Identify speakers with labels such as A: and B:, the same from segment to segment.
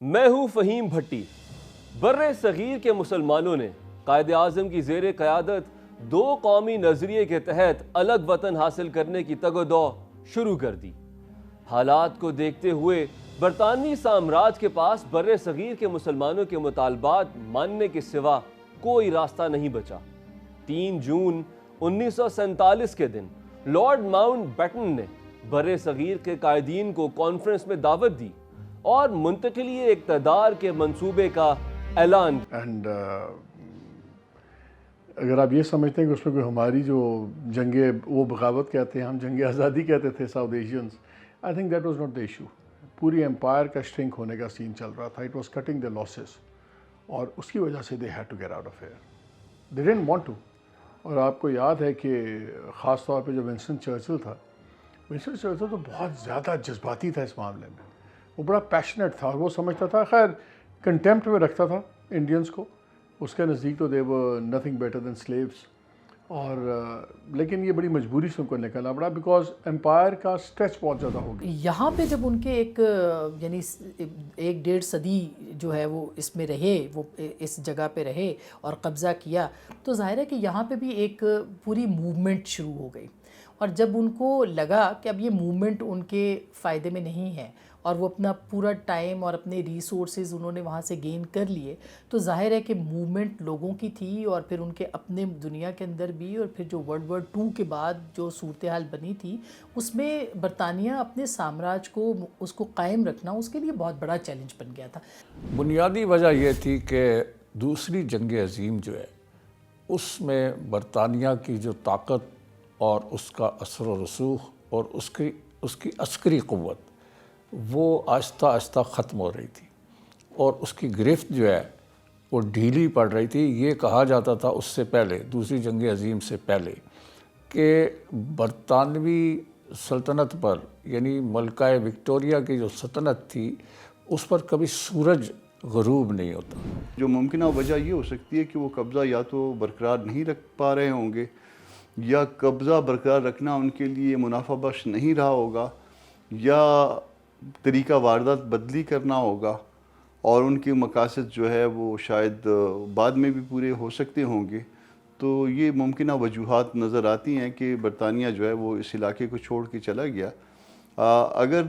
A: میں ہوں فہیم بھٹی۔ بر صغیر کے مسلمانوں نے قائد اعظم کی زیر قیادت دو قومی نظریے کے تحت الگ وطن حاصل کرنے کی تگ و دو شروع کر دی۔ حالات کو دیکھتے ہوئے برطانوی سامراج کے پاس بر صغیر کے مسلمانوں کے مطالبات ماننے کے سوا کوئی راستہ نہیں بچا۔ 3 جون 1947 کے دن لارڈ ماؤنٹ بیٹن نے بر صغیر کے قائدین کو کانفرنس میں دعوت دی اور منتقلی اقتدار کے منصوبے کا اعلان
B: اینڈ اگر آپ یہ سمجھتے ہیں کہ اس میں کوئی ہماری جو جنگ وہ بغاوت کہتے ہیں، ہم جنگ آزادی کہتے تھے south Asians, I think that was not the issue. پوری امپائر کا شرنک ہونے کا سین چل رہا تھا، it was cutting the losses, اور اس کی وجہ سے they had to get out of here, they didn't want to. اور آپ کو یاد ہے کہ خاص طور پہ جو ونسٹن چرچل تھا، ونسٹن چرچل تو بہت زیادہ جذباتی تھا اس معاملے میں، وہ بڑا پیشنیٹ تھا، اور وہ سمجھتا تھا، خیر کنٹیمپٹ میں رکھتا تھا انڈینز کو، اس کے نزدیک تو دے ور نتھنگ بیٹر دین سلیوز، اور لیکن یہ بڑی مجبوری سے ان کو نکلنا پڑا بیکاز امپائر کا اسٹریچ بہت زیادہ ہو گیا۔
C: یہاں پہ جب ان کے ایک یعنی 1-1.5 صدی جو ہے وہ اس میں رہے، وہ اس جگہ پہ رہے اور قبضہ کیا، تو ظاہر ہے کہ یہاں پہ بھی ایک پوری موومنٹ شروع ہو گئی، اور جب ان کو لگا کہ اب یہ موومنٹ ان کے فائدے میں نہیں ہے اور وہ اپنا پورا ٹائم اور اپنے ریسورسز انہوں نے وہاں سے گین کر لیے، تو ظاہر ہے کہ موومنٹ لوگوں کی تھی، اور پھر ان کے اپنے دنیا کے اندر بھی، اور پھر جو ورلڈ وار 2 کے بعد جو صورتحال بنی تھی اس میں برطانیہ اپنے سامراج کو اس کو قائم رکھنا اس کے لیے بہت بڑا چیلنج بن گیا تھا۔
D: بنیادی وجہ یہ تھی کہ دوسری جنگ عظیم جو ہے اس میں برطانیہ کی جو طاقت اور اس کا اثر و رسوخ اور اس کی عسکری قوت وہ آہستہ آہستہ ختم ہو رہی تھی، اور اس کی گرفت جو ہے وہ ڈھیلی پڑ رہی تھی۔ یہ کہا جاتا تھا اس سے پہلے، دوسری جنگ عظیم سے پہلے، کہ برطانوی سلطنت پر، یعنی ملکہ وکٹوریہ کی جو سلطنت تھی، اس پر کبھی سورج غروب نہیں ہوتا۔
E: جو ممکنہ وجہ یہ ہو سکتی ہے کہ وہ قبضہ یا تو برقرار نہیں رکھ پا رہے ہوں گے، یا قبضہ برقرار رکھنا ان کے لیے منافع بخش نہیں رہا ہوگا، یا طریقہ واردات بدلی کرنا ہوگا، اور ان کے مقاصد جو ہے وہ شاید بعد میں بھی پورے ہو سکتے ہوں گے۔ تو یہ ممکنہ وجوہات نظر آتی ہیں کہ برطانیہ جو ہے وہ اس علاقے کو چھوڑ کے چلا گیا۔ اگر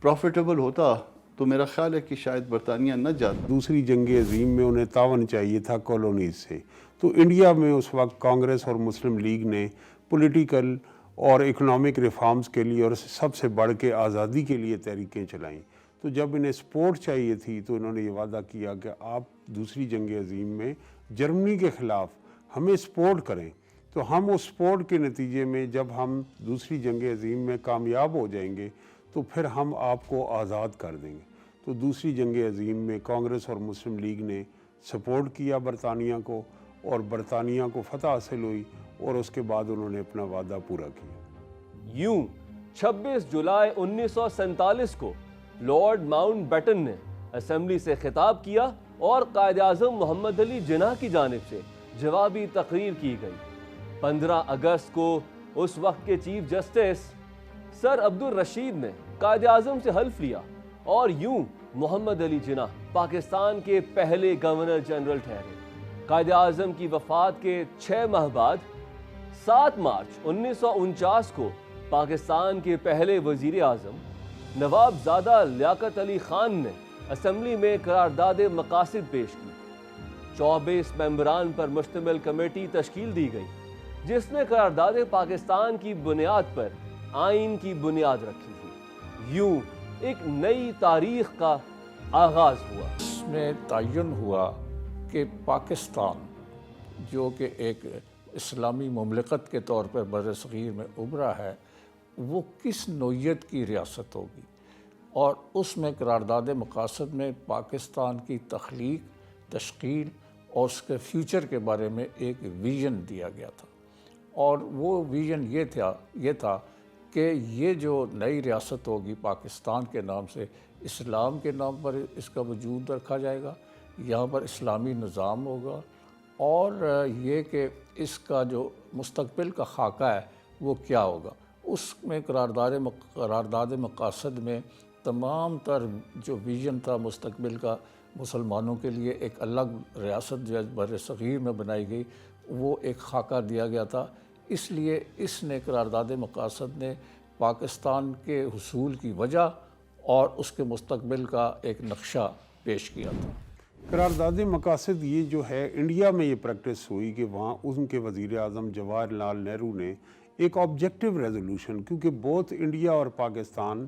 E: پروفیٹیبل ہوتا تو میرا خیال ہے کہ شاید برطانیہ نہ جاتا۔
F: دوسری جنگ عظیم میں انہیں تعاون چاہیے تھا کالونیز سے، تو انڈیا میں اس وقت کانگریس اور مسلم لیگ نے پولیٹیکل اور اکنامک ریفارمز کے لیے، اور سب سے بڑھ کے آزادی کے لیے تحریکیں چلائیں۔ تو جب انہیں سپورٹ چاہیے تھی تو انہوں نے یہ وعدہ کیا کہ آپ دوسری جنگ عظیم میں جرمنی کے خلاف ہمیں سپورٹ کریں، تو ہم اس سپورٹ کے نتیجے میں جب ہم دوسری جنگ عظیم میں کامیاب ہو جائیں گے تو پھر ہم آپ کو آزاد کر دیں گے۔ تو دوسری جنگ عظیم میں کانگریس اور مسلم لیگ نے سپورٹ کیا برطانیہ کو، اور برطانیہ کو فتح حاصل ہوئی، اور اس کے بعد انہوں نے اپنا وعدہ پورا کیا۔
A: یوں 26 جولائی 1947 کو لارڈ ماؤنٹ بیٹن نے اسمبلی سے خطاب کیا، اور قائد اعظم محمد علی جناح کی جانب سے جوابی تقریر کی گئی۔ 15 اگست کو اس وقت کے چیف جسٹس سر عبدالرشید نے قائد اعظم سے حلف لیا، اور یوں محمد علی جناح پاکستان کے پہلے گورنر جنرل ٹھہرے۔ قائد اعظم کی وفات کے 6 ماہ بعد 7 مارچ 1949 کو پاکستان کے پہلے وزیر اعظم نواب زادہ لیاقت علی خان نے اسمبلی میں قرارداد مقاصد پیش کی۔ 24 ممبران پر مشتمل کمیٹی تشکیل دی گئی، جس نے قرارداد پاکستان کی بنیاد پر آئین کی بنیاد رکھی تھی۔ یوں ایک نئی تاریخ کا آغاز ہوا۔
D: اس میں تعین ہوا کہ پاکستان جو کہ ایک اسلامی مملکت کے طور پر بر صغیر میں ابھرا ہے، وہ کس نوعیت کی ریاست ہوگی، اور اس میں قرارداد مقاصد میں پاکستان کی تخلیق، تشکیل اور اس کے فیوچر کے بارے میں ایک ویژن دیا گیا تھا، اور وہ ویژن یہ تھا کہ یہ جو نئی ریاست ہوگی پاکستان کے نام سے، اسلام کے نام پر اس کا وجود رکھا جائے گا، یہاں پر اسلامی نظام ہوگا، اور یہ کہ اس کا جو مستقبل کا خاکہ ہے وہ کیا ہوگا۔ اس میں قرارداد مقاصد میں تمام تر جو ویژن تھا مستقبل کا مسلمانوں کے لیے، ایک الگ ریاست جو ہے بر صغیر میں بنائی گئی، وہ ایک خاکہ دیا گیا تھا۔ اس لیے اس نے قرارداد مقاصد نے پاکستان کے حصول کی وجہ اور اس کے مستقبل کا ایک نقشہ پیش کیا تھا۔
F: قرارداد مقاصد یہ جو ہے انڈیا میں یہ پریکٹس ہوئی کہ وہاں ان کے وزیر اعظم جواہر لال نہرو نے ایک آبجیکٹیو ریزولوشن، کیونکہ بہت انڈیا اور پاکستان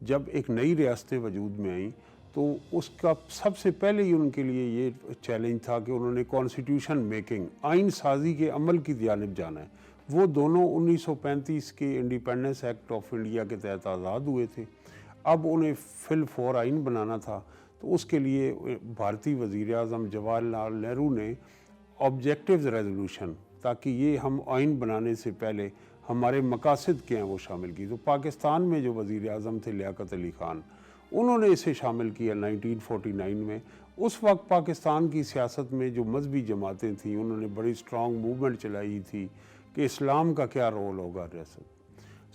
F: جب ایک نئی ریاستیں وجود میں آئیں تو اس کا سب سے پہلے ہی ان کے لیے یہ چیلنج تھا کہ انہوں نے کانسٹیٹیوشن میکنگ، آئین سازی کے عمل کی جانب جانا ہے۔ وہ دونوں 1935 کے انڈیپینڈنس ایکٹ آف انڈیا کے تحت آزاد ہوئے تھے، اب انہیں فی الفور آئین بنانا تھا، تو اس کے لیے بھارتی وزیر اعظم جواہر لال نہرو نے آبجیکٹیوز ریزولوشن، تاکہ یہ ہم آئین بنانے سے پہلے ہمارے مقاصد کیا ہیں وہ شامل کی۔ تو پاکستان میں جو وزیر اعظم تھے لیاقت علی خان، انہوں نے اسے شامل کیا 1949 میں۔ اس وقت پاکستان کی سیاست میں جو مذہبی جماعتیں تھیں انہوں نے بڑی اسٹرانگ موومنٹ چلائی تھی کہ اسلام کا کیا رول ہوگا ریاست،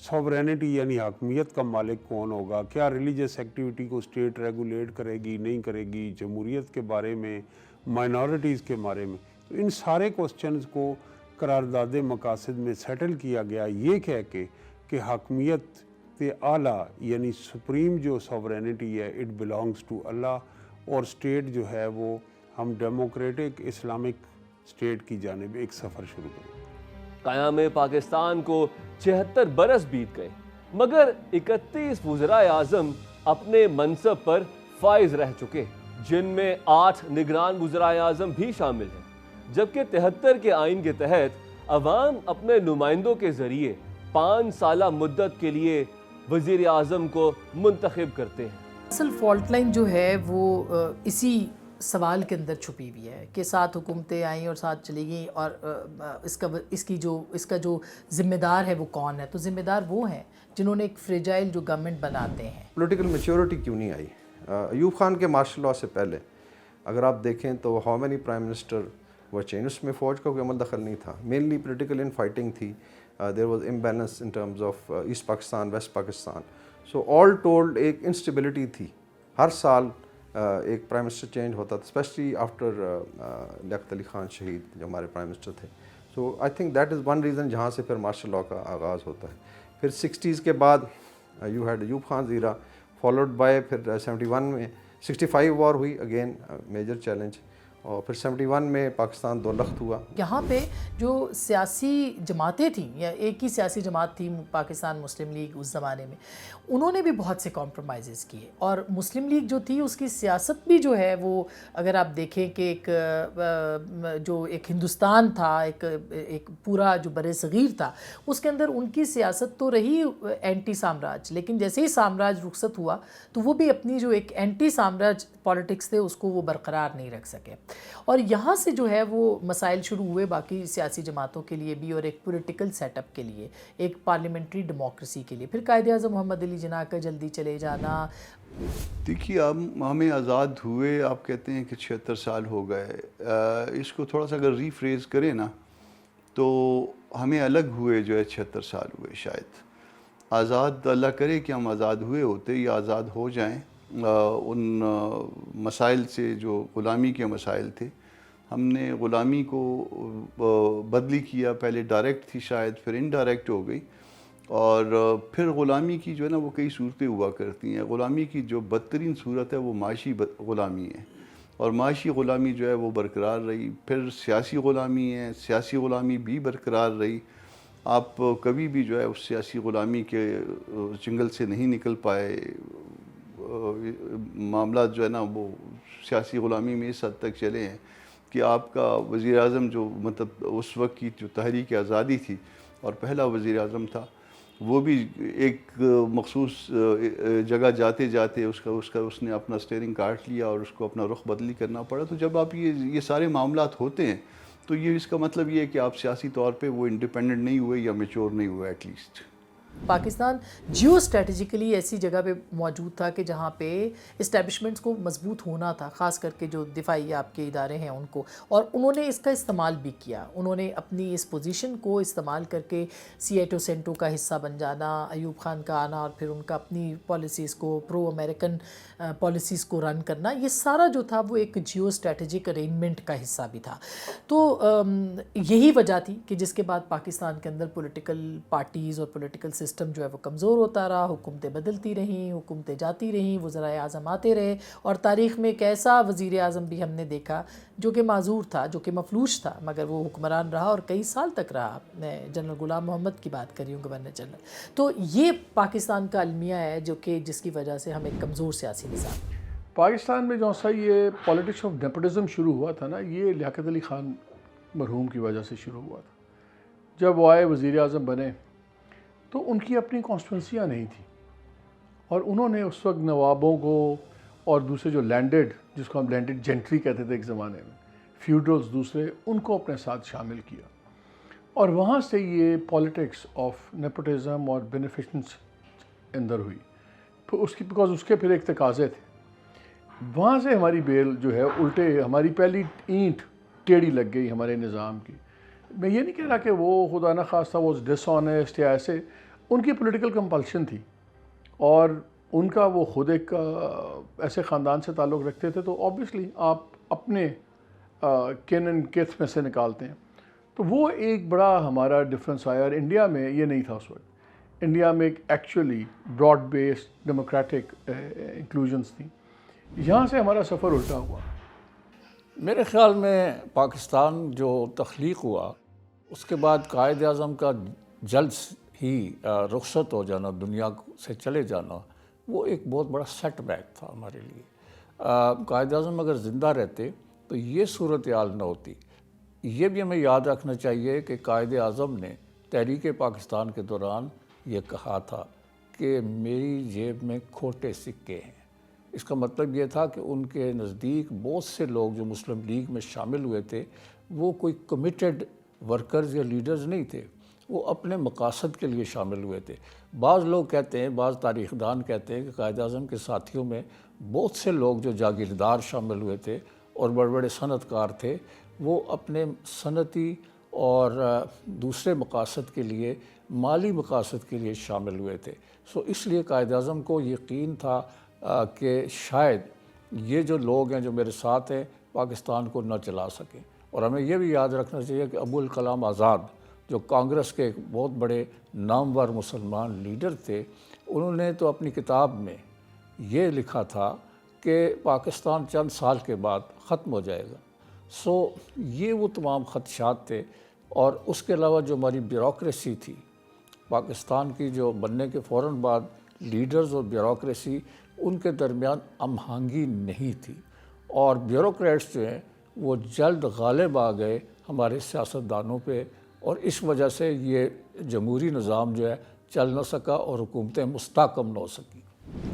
F: سوورینٹی یعنی حاکمیت کا مالک کون ہوگا، کیا ریلیجس ایکٹیویٹی کو اسٹیٹ ریگولیٹ کرے گی نہیں کرے گی، جمہوریت کے بارے میں، مائنورٹیز کے بارے میں۔ تو ان سارے کوسچنز کو قرارداد مقاصد میں سیٹل کیا گیا، یہ کہہ کے کہ حاکمیت اعلیٰ یعنی سپریم جو سوورینٹی ہے اٹ بلانگس ٹو اللہ، اور اسٹیٹ جو ہے وہ ہم ڈیموکریٹک اسلامک اسٹیٹ کی جانب ایک سفر شروع کریں۔
A: قیام پاکستان کو 76 برس بیت گئے، مگر 31 وزرائے اعظم اپنے منصب پر فائز رہ چکے، جن میں 8 نگران وزرائے اعظم بھی شامل ہیں، جبکہ 73 کے آئین کے تحت عوام اپنے نمائندوں کے ذریعے 5 سالہ مدت کے لیے وزیر اعظم کو منتخب کرتے ہیں۔
C: اصل فالٹ لائن جو ہے وہ اسی سوال کے اندر چھپی ہوئی ہے کہ 7 حکومتیں آئیں اور 7 چلی گئیں، اور اس کا جو ذمہ دار ہے وہ کون ہے؟ تو ذمہ دار وہ ہیں جنہوں نے ایک فریجائل جو گورنمنٹ بناتے ہیں۔
G: پولیٹیکل میچورٹی کیوں نہیں آئی؟ ایوب خان کے مارشل لاء سے پہلے اگر آپ دیکھیں تو ہاؤ مینی پرائم منسٹر وہ چینج، اس میں فوج کا کوئی عمل دخل نہیں تھا، مینلی پولیٹیکل ان فائٹنگ تھی، there was imbalance in terms of east Pakistan west Pakistan, so all told ایک انسٹیبلٹی تھی، ہر سال ایک پرائم منسٹر چینج ہوتا تھا، اسپیشلی آفٹر لیاقت علی خان شہید جو ہمارے پرائم منسٹر تھے۔ So I think that is one reason جہاں سے پھر مارشل لاء کا آغاز ہوتا ہے۔ پھر 60s کے بعد یو ہیڈ ایوب خان زیرا، فالوڈ بائی پھر 71 میں 65 وار ہوئی، اگین میجر چیلنج، اور پھر 71 میں پاکستان دو لخت ہوا۔
C: یہاں پہ جو سیاسی جماعتیں تھیں، یا ایک ہی سیاسی جماعت تھی پاکستان مسلم لیگ اس زمانے میں، انہوں نے بھی بہت سے کمپرومائزز کیے، اور مسلم لیگ جو تھی اس کی سیاست بھی جو ہے وہ اگر آپ دیکھیں کہ ایک ہندوستان تھا، ایک پورا جو بر صغیر تھا، اس کے اندر ان کی سیاست تو رہی اینٹی سامراج، لیکن جیسے ہی سامراج رخصت ہوا تو وہ بھی اپنی جو ایک اینٹی سامراج پالیٹکس تھے اس کو وہ برقرار نہیں رکھ سکے، اور یہاں سے جو ہے وہ مسائل شروع ہوئے باقی سیاسی جماعتوں کے لیے بھی، اور ایک پولیٹیکل سیٹ اپ کے لیے، ایک پارلیمنٹری ڈیموکریسی کے لیے۔ پھر قائد اعظم محمد علی جناح کا جلدی چلے جانا۔
E: دیکھیے ہمیں آزاد ہوئے آپ کہتے ہیں کہ 76 سال ہو گئے، اس کو تھوڑا سا اگر ریفریز کریں نا تو ہمیں الگ ہوئے جو ہے 76 سال ہوئے، شاید آزاد اللہ کرے کہ ہم آزاد ہوئے ہوتے یا آزاد ہو جائیں ان مسائل سے جو غلامی کے مسائل تھے۔ ہم نے غلامی کو بدلی کیا، پہلے ڈائریکٹ تھی شاید، پھر انڈائریکٹ ہو گئی، اور پھر غلامی کی جو ہے نا وہ کئی صورتیں ہوا کرتی ہیں۔ غلامی کی جو بدترین صورت ہے وہ معاشی غلامی ہے، اور معاشی غلامی جو ہے وہ برقرار رہی۔ پھر سیاسی غلامی ہے، سیاسی غلامی بھی برقرار رہی، آپ کبھی بھی جو ہے اس سیاسی غلامی کے چنگل سے نہیں نکل پائے۔ معاملات جو ہے نا وہ سیاسی غلامی میں اس حد تک چلے ہیں کہ آپ کا وزیر اعظم جو مطلب اس وقت کی جو تحریک آزادی تھی اور پہلا وزیر اعظم تھا، وہ بھی ایک مخصوص جگہ جاتے جاتے اس نے اپنا اسٹیئرنگ کاٹ لیا اور اس کو اپنا رخ بدلی کرنا پڑا۔ تو جب آپ یہ سارے معاملات ہوتے ہیں تو یہ اس کا مطلب یہ ہے کہ آپ سیاسی طور پہ وہ انڈیپینڈنٹ نہیں ہوئے یا میچور نہیں ہوئے at least.
C: Pakistan geostrategically ایسی جگہ پہ موجود تھا کہ جہاں پہ اسٹیبلشمنٹس کو مضبوط ہونا تھا، خاص کر کے جو دفاعی آپ کے ادارے ہیں ان کو، اور انہوں نے اس کا استعمال بھی کیا. انہوں نے اپنی اس پوزیشن کو استعمال کر کے سیٹو سینٹو کا حصہ بن جانا، ایوب خان کا آنا، اور پھر ان کا اپنی پالیسیز کو، پرو امریکن پالیسیز کو رن کرنا، یہ سارا جو تھا وہ ایک جیو اسٹریٹجک ارینجمنٹ کا حصہ بھی تھا. تو یہی وجہ تھی کہ جس کے بعد پاکستان کے اندر پولیٹیکل پارٹیز اور پولیٹیکل سسٹم جو ہے وہ کمزور ہوتا رہا، حکومتیں بدلتی رہیں، حکومتیں جاتی رہیں، وزرائے اعظم آتے رہے، اور تاریخ میں ایک ایسا وزیر اعظم بھی ہم نے دیکھا جو کہ معذور تھا، جو کہ مفلوج تھا، مگر وہ حکمران رہا اور کئی سال تک رہا. میں جنرل غلام محمد کی بات کر رہی ہوں، گورنر جنرل. تو یہ پاکستان کا المیہ ہے جو کہ جس کی وجہ سے ہم ایک کمزور سیاسی نظام.
B: پاکستان میں جو سا یہ پالیٹکس آف نیپوٹزم شروع ہوا تھا نا، یہ لیاقت علی خان مرحوم کی وجہ سے شروع ہوا تھا. جب وہ آئے وزیر اعظم بنے تو ان کی اپنی کانسٹیٹوئنسیاں نہیں تھیں، اور انہوں نے اس وقت نوابوں کو اور دوسرے جو لینڈڈ، جس کو ہم لینڈڈ جینٹری کہتے تھے ایک زمانے میں، فیوڈلز دوسرے، ان کو اپنے ساتھ شامل کیا. اور وہاں سے یہ پالیٹکس آف نیپوٹزم اور بینیفیشنس اندر ہوئی. پھر اس کی بیکاز اس کے پھر ایک تقاضے تھے. وہاں سے ہماری بیل جو ہے الٹے، ہماری پہلی اینٹ ٹیڑھی لگ گئی ہمارے نظام کی. میں یہ نہیں کہہ رہا کہ وہ خدا نخواستہ وہ ڈس آنیسٹ یا ایسے، ان کی پولیٹیکل کمپلشن تھی، اور ان کا وہ خود ایک ایسے خاندان سے تعلق رکھتے تھے، تو آبویسلی آپ اپنے کن اینڈ کیتھ میں سے نکالتے ہیں. تو وہ ایک بڑا ہمارا ڈفرینس آیا، اور انڈیا میں یہ نہیں تھا اس وقت. انڈیا میں ایک actually Broad based democratic inclusions تھیں. یہاں سے ہمارا سفر الٹا ہوا.
D: میرے خیال میں پاکستان جو تخلیق ہوا اس کے بعد قائد اعظم کا جلد ہی رخصت ہو جانا، دنیا سے چلے جانا، وہ ایک بہت بڑا سیٹ بیک تھا ہمارے لیے. قائد اعظم اگر زندہ رہتے تو یہ صورتحال نہ ہوتی. یہ بھی ہمیں یاد رکھنا چاہیے کہ قائد اعظم نے تحریک پاکستان کے دوران یہ کہا تھا کہ میری جیب میں کھوٹے سکے ہیں. اس کا مطلب یہ تھا کہ ان کے نزدیک بہت سے لوگ جو مسلم لیگ میں شامل ہوئے تھے وہ کوئی کمیٹڈ ورکرز یا لیڈرز نہیں تھے، وہ اپنے مقاصد کے لیے شامل ہوئے تھے. بعض لوگ کہتے ہیں، بعض تاریخ دان کہتے ہیں کہ قائد اعظم کے ساتھیوں میں بہت سے لوگ جو جاگیردار شامل ہوئے تھے اور بڑے بڑے صنعت کار تھے، وہ اپنے صنعتی اور دوسرے مقاصد کے لیے، مالی مقاصد کے لیے شامل ہوئے تھے. اس لیے قائد اعظم کو یقین تھا کہ شاید یہ جو لوگ ہیں جو میرے ساتھ ہیں پاکستان کو نہ چلا سکیں. اور ہمیں یہ بھی یاد رکھنا چاہیے کہ ابوالکلام آزاد جو کانگریس کے ایک بہت بڑے نامور مسلمان لیڈر تھے، انہوں نے تو اپنی کتاب میں یہ لکھا تھا کہ پاکستان چند سال کے بعد ختم ہو جائے گا. یہ وہ تمام خدشات تھے. اور اس کے علاوہ جو ہماری بیوروکریسی تھی پاکستان کی، جو بننے کے فوراً بعد لیڈرز اور بیوروکریسی، ان کے درمیان ہم آہنگی نہیں تھی، اور بیوروکریٹس جو ہیں وہ جلد غالب آ گئے ہمارے سیاستدانوں پہ، اور اس وجہ سے یہ جمہوری نظام جو ہے چل نہ سکا اور حکومتیں مستحکم نہ ہو سکیں.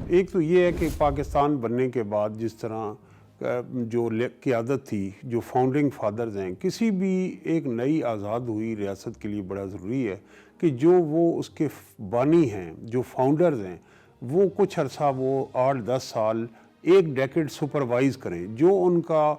F: ایک تو یہ ہے کہ پاکستان بننے کے بعد جس طرح جو قیادت تھی، جو فاؤنڈنگ فادرز ہیں، کسی بھی ایک نئی آزاد ہوئی ریاست کے لیے بڑا ضروری ہے کہ جو وہ اس کے بانی ہیں، جو فاؤنڈرز ہیں، وہ کچھ عرصہ، وہ 8-10 سال، ایک ڈیکیڈ سپروائز کریں، جو ان کا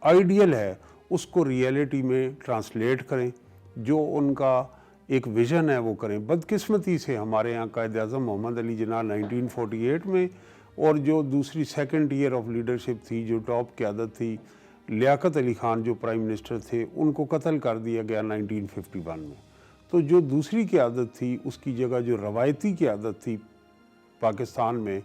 F: آئیڈیل ہے اس کو ریئلٹی میں ٹرانسلیٹ کریں، جو ان کا ایک ویژن ہے وہ کریں. بدقسمتی سے ہمارے ہاں قائد اعظم محمد علی جناح 1948 میں، اور جو دوسری سیکنڈ ایئر آف لیڈرشپ تھی، جو ٹاپ قیادت تھی، لیاقت علی خان جو پرائم منسٹر تھے، ان کو قتل کر دیا گیا 1951 میں. تو جو دوسری قیادت تھی اس کی جگہ جو روایتی قیادت تھی پاکستان میں،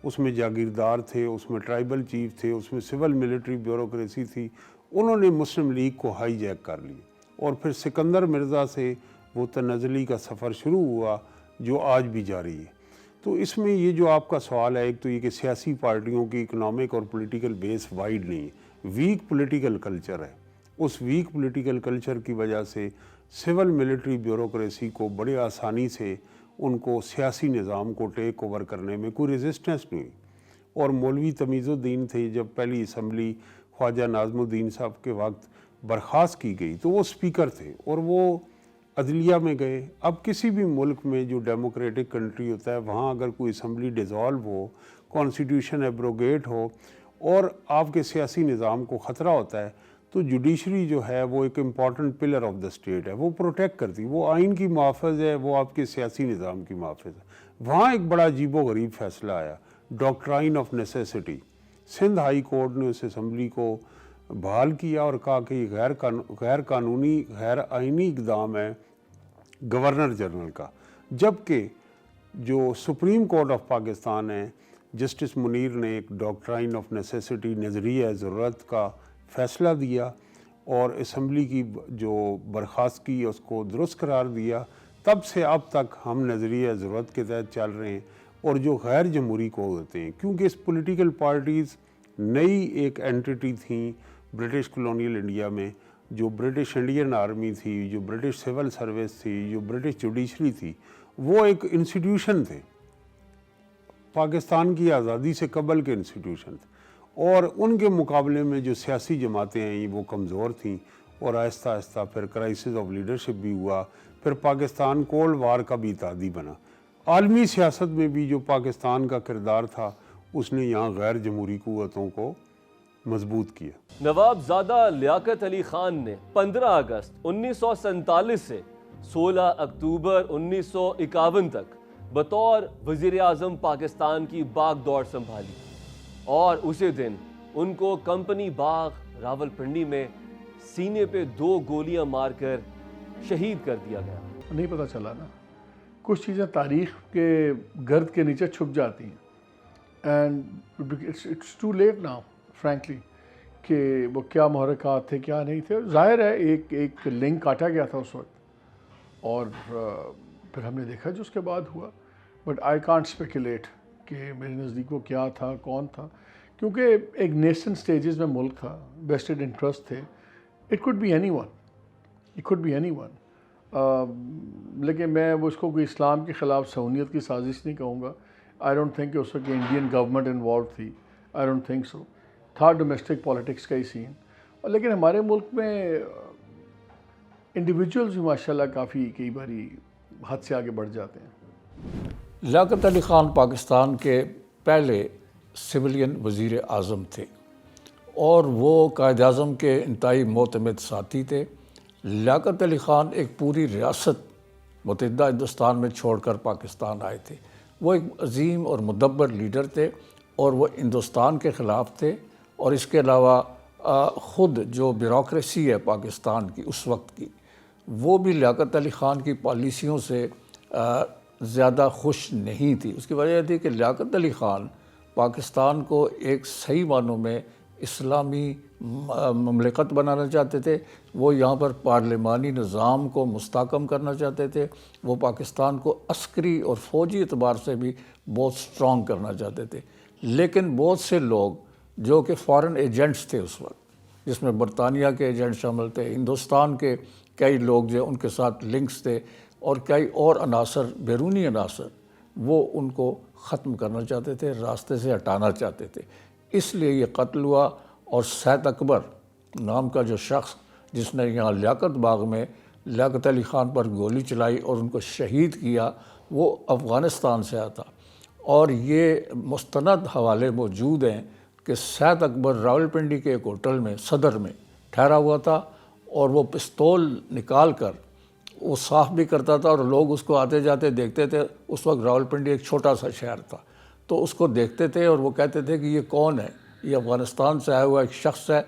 F: اس میں جاگیردار تھے، اس میں ٹرائبل چیف تھے، اس میں سول ملٹری بیوروکریسی تھی، انہوں نے مسلم لیگ کو ہائی جیک کر لی. اور پھر سکندر مرزا سے وہ تنزلی کا سفر شروع ہوا جو آج بھی جاری ہے. تو اس میں یہ جو آپ کا سوال ہے، ایک تو یہ کہ سیاسی پارٹیوں کی اکنامک اور پولیٹیکل بیس وائڈ نہیں ہے، ویک پولیٹیکل کلچر ہے. اس ویک پولیٹیکل کلچر کی وجہ سے سول ملٹری بیوروکریسی کو بڑے آسانی سے ان کو سیاسی نظام کو ٹیک اوور کرنے میں کوئی ریزسٹنس نہیں ہوئی. اور مولوی تمیز الدین تھے، جب پہلی اسمبلی خواجہ ناظم الدین صاحب کے وقت برخاست کی گئی تو وہ اسپیکر تھے، اور وہ عدلیہ میں گئے. اب کسی بھی ملک میں جو ڈیموکریٹک کنٹری ہوتا ہے وہاں اگر کوئی اسمبلی ڈیزالو ہو, کانسٹیٹیوشن ایبروگیٹ ہو اور آپ کے سیاسی نظام کو خطرہ ہوتا ہے تو جوڈیشری جو ہے وہ ایک important pillar of the state ہے, وہ پروٹیکٹ کرتی, وہ آئین کی محافظ ہے, وہ آپ کے سیاسی نظام کی محافظ ہے. وہاں ایک بڑا عجیب و غریب فیصلہ آیا, doctrine of necessity. Sindh high court نے اس اسمبلی کو بحال کیا اور کہا کہ یہ غیر قانونی غیر آئینی اقدام ہے گورنر جنرل کا, جبکہ جو سپریم کورٹ آف پاکستان ہے جسٹس منیر نے ایک ڈاکٹرائن آف نیسیسٹی نظریہ ضرورت کا فیصلہ دیا اور اسمبلی کی جو برخاستگی اس کو درست قرار دیا. تب سے اب تک ہم نظریہ ضرورت کے تحت چل رہے ہیں اور جو غیر جمہوری کو ہوتے ہیں, کیونکہ اس پولیٹیکل پارٹیز نئی ایک اینٹی تھیں برٹش کلونیل انڈیا میں, جو برٹش انڈین آرمی تھی, جو برٹش سول سروس تھی, جو برٹش جوڈیشری تھی, وہ ایک انسٹیٹیوشن تھے, پاکستان کی آزادی سے قبل کے انسٹیٹیوشن تھے, اور ان کے مقابلے میں جو سیاسی جماعتیں ہیں وہ کمزور تھیں اور آہستہ آہستہ پھر کرائسس آف لیڈرشپ بھی ہوا, پھر پاکستان کولڈ وار کا بھی تعدی بنا. عالمی سیاست میں بھی جو پاکستان کا کردار تھا اس نے یہاں غیر جمہوری قوتوں کو مضبوط کیا.
A: نواب زادہ لیاقت علی خان نے 15 اگست 1947 سے 16 اکتوبر 1951 تک بطور وزیر اعظم پاکستان کی باغ دوڑ سنبھالی, اور اسی دن ان کو کمپنی باغ راولپنڈی میں سینے پہ 2 گولیاں مار کر شہید کر دیا گیا.
B: نہیں پتہ چلا نا, کچھ چیزیں تاریخ کے گرد کے نیچے چھپ جاتی ہیں, and it's too late now frankly کہ وہ کیا محرکات تھے کیا نہیں تھے. ظاہر ہے ایک لنک کاٹا گیا تھا اس وقت, اور پھر ہم نے دیکھا جو اس کے بعد ہوا, بٹ آئی کانٹ اسپیکولیٹ کہ میرے نزدیک وہ کیا تھا کون تھا, کیونکہ ایک نیسن سٹیجز میں ملک تھا, ویسٹڈ انٹرسٹ تھے. It could be anyone, it could be anyone. لیکن میں وہ اس کو کوئی اسلام کے خلاف صہیونیت کی سازش نہیں کہوں گا. آئی ڈونٹ تھنک کہ اس وقت انڈین گورنمنٹ انوالو تھی, آئی ڈونٹ تھنک سو. تھا ڈومیسٹک پالیٹکس کا ہی سین, لیکن ہمارے ملک میں انڈیویجولز بھی ماشاء اللہ کافی کئی باری حد سے آگے بڑھ جاتے ہیں.
D: لیاقت علی خان پاکستان کے پہلے سویلین وزیر اعظم تھے اور وہ قائد اعظم کے انتہائی معتمد ساتھی تھے. لیاقت علی خان ایک پوری ریاست متحدہ ہندوستان میں چھوڑ کر پاکستان آئے تھے. وہ ایک عظیم اور مدبر لیڈر تھے اور وہ ہندوستان کے خلاف تھے, اور اس کے علاوہ خود جو بیوروکریسی ہے پاکستان کی اس وقت کی, وہ بھی لیاقت علی خان کی پالیسیوں سے زیادہ خوش نہیں تھی. اس کی وجہ یہ تھی کہ لیاقت علی خان پاکستان کو ایک صحیح معنوں میں اسلامی مملکت بنانا چاہتے تھے. وہ یہاں پر پارلیمانی نظام کو مستحکم کرنا چاہتے تھے. وہ پاکستان کو عسکری اور فوجی اعتبار سے بھی بہت سٹرونگ کرنا چاہتے تھے. لیکن بہت سے لوگ جو کہ فارن ایجنٹس تھے اس وقت, جس میں برطانیہ کے ایجنٹ شامل تھے, ہندوستان کے کئی لوگ جو ان کے ساتھ لنکس تھے, اور کئی اور عناصر بیرونی عناصر, وہ ان کو ختم کرنا چاہتے تھے, راستے سے ہٹانا چاہتے تھے. اس لیے یہ قتل ہوا, اور سید اکبر نام کا جو شخص جس نے یہاں لیاقت باغ میں لیاقت علی خان پر گولی چلائی اور ان کو شہید کیا, وہ افغانستان سے آیا تھا. اور یہ مستند حوالے موجود ہیں کہ سید اکبر راولپنڈی کے ایک ہوٹل میں صدر میں ٹھہرا ہوا تھا, اور وہ پستول نکال کر وہ صاف بھی کرتا تھا, اور لوگ اس کو آتے جاتے دیکھتے تھے. اس وقت راولپنڈی ایک چھوٹا سا شہر تھا, تو اس کو دیکھتے تھے اور وہ کہتے تھے کہ یہ کون ہے, یہ افغانستان سے آیا ہوا ایک شخص ہے,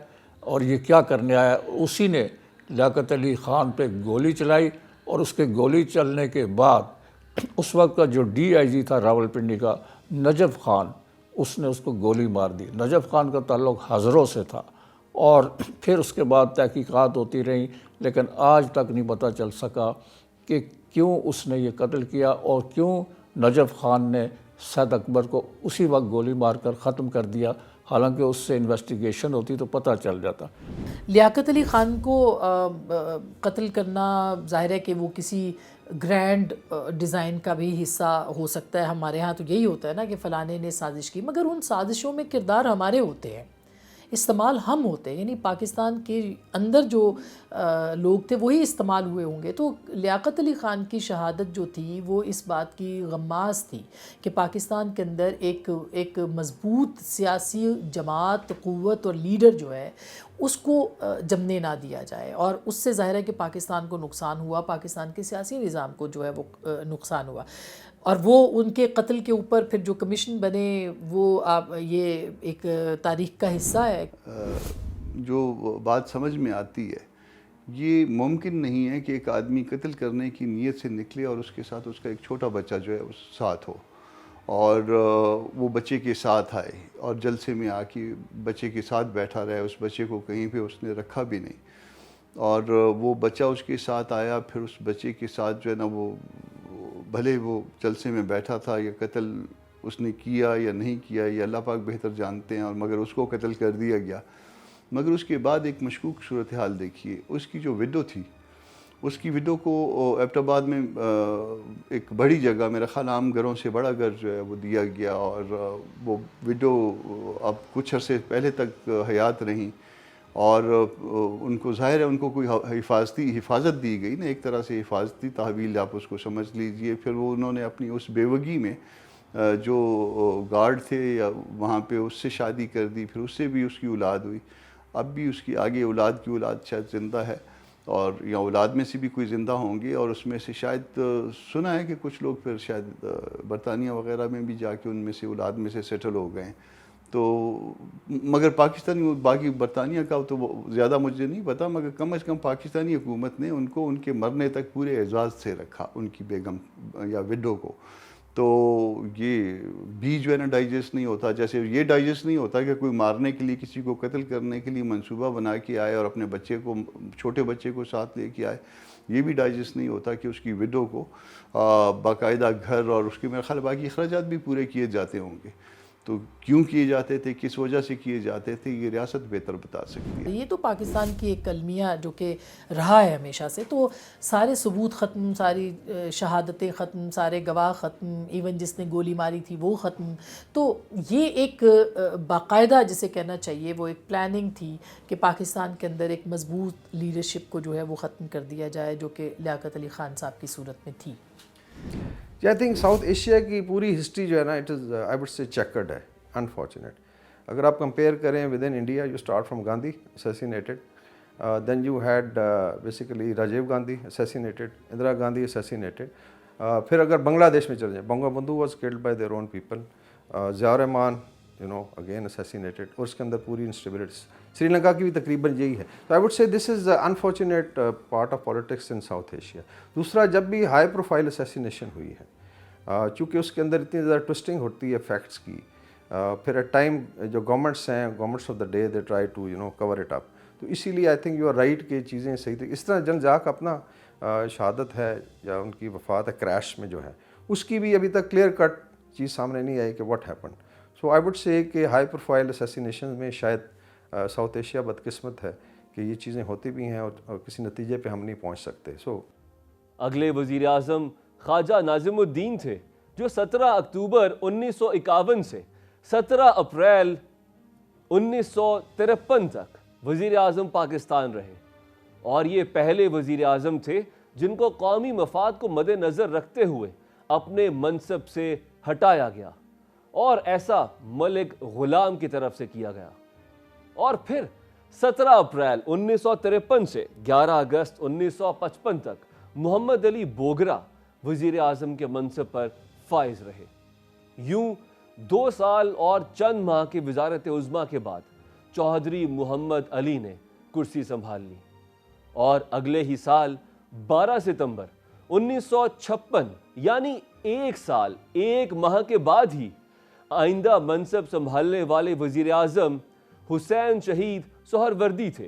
D: اور یہ کیا کرنے آیا. اسی نے لیاقت علی خان پہ گولی چلائی, اور اس کے گولی چلنے کے بعد اس وقت کا جو ڈی آئی جی تھا راولپنڈی کا, نجف خان, اس نے اس کو گولی مار دی. نجف خان کا تعلق ہزروں سے تھا, اور پھر اس کے بعد تحقیقات ہوتی رہیں, لیکن آج تک نہیں پتہ چل سکا کہ کیوں اس نے یہ قتل کیا, اور کیوں نجف خان نے سید اکبر کو اسی وقت گولی مار کر ختم کر دیا. حالانکہ اس سے انویسٹیگیشن ہوتی تو پتہ چل جاتا.
C: لیاقت علی خان کو قتل کرنا ظاہر ہے کہ وہ کسی گرینڈ ڈیزائن کا بھی حصہ ہو سکتا ہے. ہمارے ہاں تو یہی ہوتا ہے نا کہ فلانے نے سازش کی, مگر ان سازشوں میں کردار ہمارے ہوتے ہیں. استعمال ہم ہوتے، یعنی پاکستان کے اندر جو لوگ تھے وہی استعمال ہوئے ہوں گے. تو لیاقت علی خان کی شہادت جو تھی وہ اس بات کی غماز تھی کہ پاکستان کے اندر ایک مضبوط سیاسی جماعت، قوت اور لیڈر جو ہے اس کو جمنے نہ دیا جائے، اور اس سے ظاہر ہے کہ پاکستان کو نقصان ہوا، پاکستان کے سیاسی نظام کو جو ہے وہ نقصان ہوا. اور وہ ان کے قتل کے اوپر پھر جو کمیشن بنے وہ یہ ایک تاریخ کا حصہ ہے.
E: جو بات سمجھ میں آتی ہے، یہ ممکن نہیں ہے کہ ایک آدمی قتل کرنے کی نیت سے نکلے اور اس کے ساتھ اس کا ایک چھوٹا بچہ جو ہے اس ساتھ ہو، اور وہ بچے کے ساتھ آئے اور جلسے میں آ کے بچے کے ساتھ بیٹھا رہے. اس بچے کو کہیں پہ اس نے رکھا بھی نہیں، اور وہ بچہ اس کے ساتھ آیا. پھر اس بچے کے ساتھ جو ہے نا، وہ بھلے وہ جلسے میں بیٹھا تھا، یا قتل اس نے کیا یا نہیں کیا یہ اللہ پاک بہتر جانتے ہیں، اور مگر اس کو قتل کر دیا گیا. مگر اس کے بعد ایک مشکوک صورتحال دیکھیے. اس کی جو وڈو تھی، اس کی وڈو کو ایبٹ آباد میں ایک بڑی جگہ، میرا خیال عام گھروں سے بڑا گھر جو ہے وہ دیا گیا، اور وہ وڈو اب کچھ عرصے پہلے تک حیات رہیں، اور ان کو ظاہر ہے ان کو کوئی حفاظت دی گئی نا، ایک طرح سے حفاظتی تحویل آپ اس کو سمجھ لیجئے. پھر وہ انہوں نے اپنی اس بیوگی میں جو گارڈ تھے یا وہاں پہ اس سے شادی کر دی. پھر اس سے بھی اس کی اولاد ہوئی. اب بھی اس کی آگے اولاد کی اولاد شاید زندہ ہے، اور یا اولاد میں سے بھی کوئی زندہ ہوں گے، اور اس میں سے شاید سنا ہے کہ کچھ لوگ پھر شاید برطانیہ وغیرہ میں بھی جا کے ان میں سے اولاد میں سے سیٹل ہو گئے. تو مگر پاکستانی، باقی برطانیہ کا تو زیادہ مجھے نہیں پتا، مگر کم از کم پاکستانی حکومت نے ان کو ان کے مرنے تک پورے اعزاز سے رکھا، ان کی بیگم یا وڈو کو. تو یہ بھی جو ہے نا ڈائجسٹ نہیں ہوتا. جیسے یہ ڈائجسٹ نہیں ہوتا کہ کوئی مارنے کے لیے، کسی کو قتل کرنے کے لیے منصوبہ بنا کے آئے اور اپنے بچے کو، چھوٹے بچے کو ساتھ لے کے آئے. یہ بھی ڈائجسٹ نہیں ہوتا کہ اس کی وڈو کو باقاعدہ گھر اور اس کے میرے خیال باقی اخراجات بھی پورے کیے جاتے ہوں گے. تو کیوں کیے جاتے تھے، کس وجہ سے کیے جاتے تھے، یہ ریاست بہتر بتا سکتی ہے.
C: یہ تو پاکستان کی ایک المیہ جو کہ رہا ہے ہمیشہ سے. تو سارے ثبوت ختم، ساری شہادتیں ختم، سارے گواہ ختم، ایون جس نے گولی ماری تھی وہ ختم. تو یہ ایک باقاعدہ جسے کہنا چاہیے وہ ایک پلاننگ تھی کہ پاکستان کے اندر ایک مضبوط لیڈرشپ کو جو ہے وہ ختم کر دیا جائے، جو کہ لیاقت علی خان صاحب کی صورت میں تھی.
G: آئی تھنک ساؤتھ ایشیا کی پوری ہسٹری جو ہے نا، it is I would say chequered ہے، انفارچونیٹ. اگر آپ کمپیئر کریں with in India, you start from Gandhi assassinated, then you had basically Rajiv Gandhi assassinated, Indira Gandhi assassinated. پھر اگر بنگلہ دیش میں چلے جائیں، Bangabandhu was killed by their own people. Ziaur Rahman again assassinated, اور اس کے اندر پوری انسٹیبلٹی. سری لنکا کی بھی تقریباً یہی ہے. تو آئی وڈ سے دس is unfortunate part of politics in South Asia. دوسرا، جب بھی ہائی پروفائل اسیسینیشن ہوئی ہے، چونکہ اس کے اندر اتنی زیادہ ٹوسٹنگ ہوتی ہے فیکٹس کی، پھر ایٹ ٹائم جو گورنمنٹس ہیں، governments of the day, they try to cover it up. تو اسی لیے I think you are right کہ چیزیں صحیح تھیں. اس طرح جن جاک اپنا شہادت ہے یا ان کی وفات ہے کریش میں جو ہے، اس کی بھی ابھی تک کلیئر کٹ چیز سامنے نہیں آئی کہ what happen. So I would سے کہ ہائی پروفائل اسیسینیشن میں شاید ساؤتھ ایشیا بدقسمت ہے کہ یہ چیزیں ہوتی بھی ہیں اور کسی نتیجے پہ ہم نہیں پہنچ سکتے.
A: اگلے وزیر اعظم خواجہ ناظم الدین تھے، جو 17 اکتوبر 1951 سے 17 اپریل 1953 تک وزیر اعظم پاکستان رہے، اور یہ پہلے وزیر اعظم تھے جن کو قومی مفاد کو مد نظر رکھتے ہوئے اپنے منصب سے ہٹایا گیا، اور ایسا ملک غلام کی طرف سے کیا گیا. اور پھر 17 اپریل 1953 سے 11 اگست 1955 تک محمد علی بوگرا وزیر اعظم کے منصب پر فائز رہے. یوں 2 سال اور چند ماہ کی وزارت عظمیٰ کے بعد چودھری محمد علی نے کرسی سنبھال لی، اور اگلے ہی سال 12 ستمبر 1956 یعنی 1 سال 1 ماہ کے بعد ہی آئندہ منصب سنبھالنے والے وزیر اعظم حسین شہید سہروردی تھے.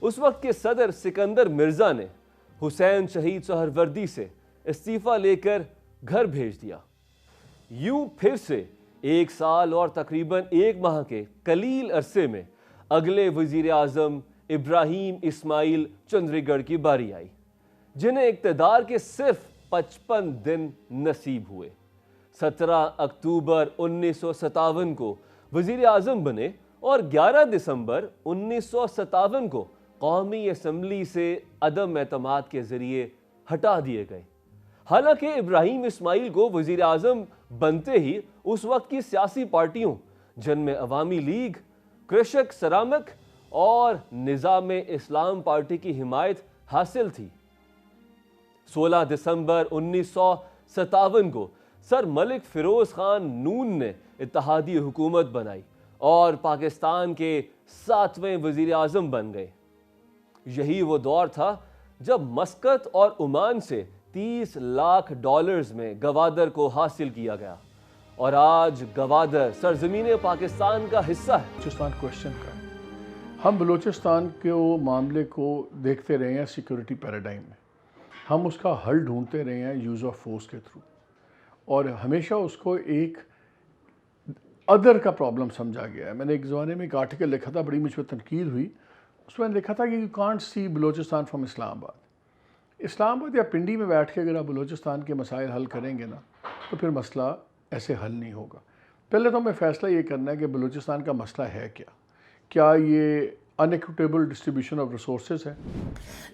A: اس وقت کے صدر سکندر مرزا نے حسین شہید سہروردی سے استعفیٰ لے کر گھر بھیج دیا. یوں پھر سے 1 سال اور تقریباً 1 ماہ کے قلیل عرصے میں اگلے وزیر اعظم ابراہیم اسماعیل چندریگڑھ کی باری آئی، جنہیں اقتدار کے صرف 55 دن نصیب ہوئے. 17 اکتوبر 1957 کو وزیر اعظم بنے اور 11 دسمبر 1957 کو قومی اسمبلی سے عدم اعتماد کے ذریعے ہٹا دیے گئے۔ حالانکہ ابراہیم اسماعیل کو وزیر اعظم بنتے ہی اس وقت کی سیاسی پارٹیوں جن میں عوامی لیگ، کرشک سرامک اور نظام اسلام پارٹی کی حمایت حاصل تھی۔ 16 دسمبر 1957 کو سر ملک فیروز خان نون نے اتحادی حکومت بنائی اور پاکستان کے 7ویں وزیر اعظم بن گئے۔ یہی وہ دور تھا جب مسقط اور عمان سے $30 لاکھ میں گوادر کو حاصل کیا گیا، اور آج گوادر سرزمین پاکستان کا حصہ ہے۔
B: بلوچستان کوشچن کا ہے، ہم بلوچستان کے معاملے کو دیکھتے رہے ہیں سیکورٹی پیراڈائم میں، ہم اس کا حل ڈھونڈتے رہے ہیں یوز آف فورس کے تھرو، اور ہمیشہ اس کو ایک ادر کا پرابلم سمجھا گیا ہے۔ میں نے ایک زمانے میں ایک آرٹیکل لکھا تھا، بڑی مجھ پہ تنقید ہوئی، اس میں لکھا تھا کہ you can't see Balochistan from Islamabad. اسلام آباد یا پنڈی میں بیٹھ کے اگر آپ بلوچستان کے مسائل حل کریں گے نا تو پھر مسئلہ ایسے حل نہیں ہوگا۔ پہلے تو ہمیں فیصلہ یہ کرنا ہے کہ بلوچستان کا مسئلہ ہے کیا یہ ان ایکوٹیبل ڈسٹریبیوشن آف ریسورسز ہے؟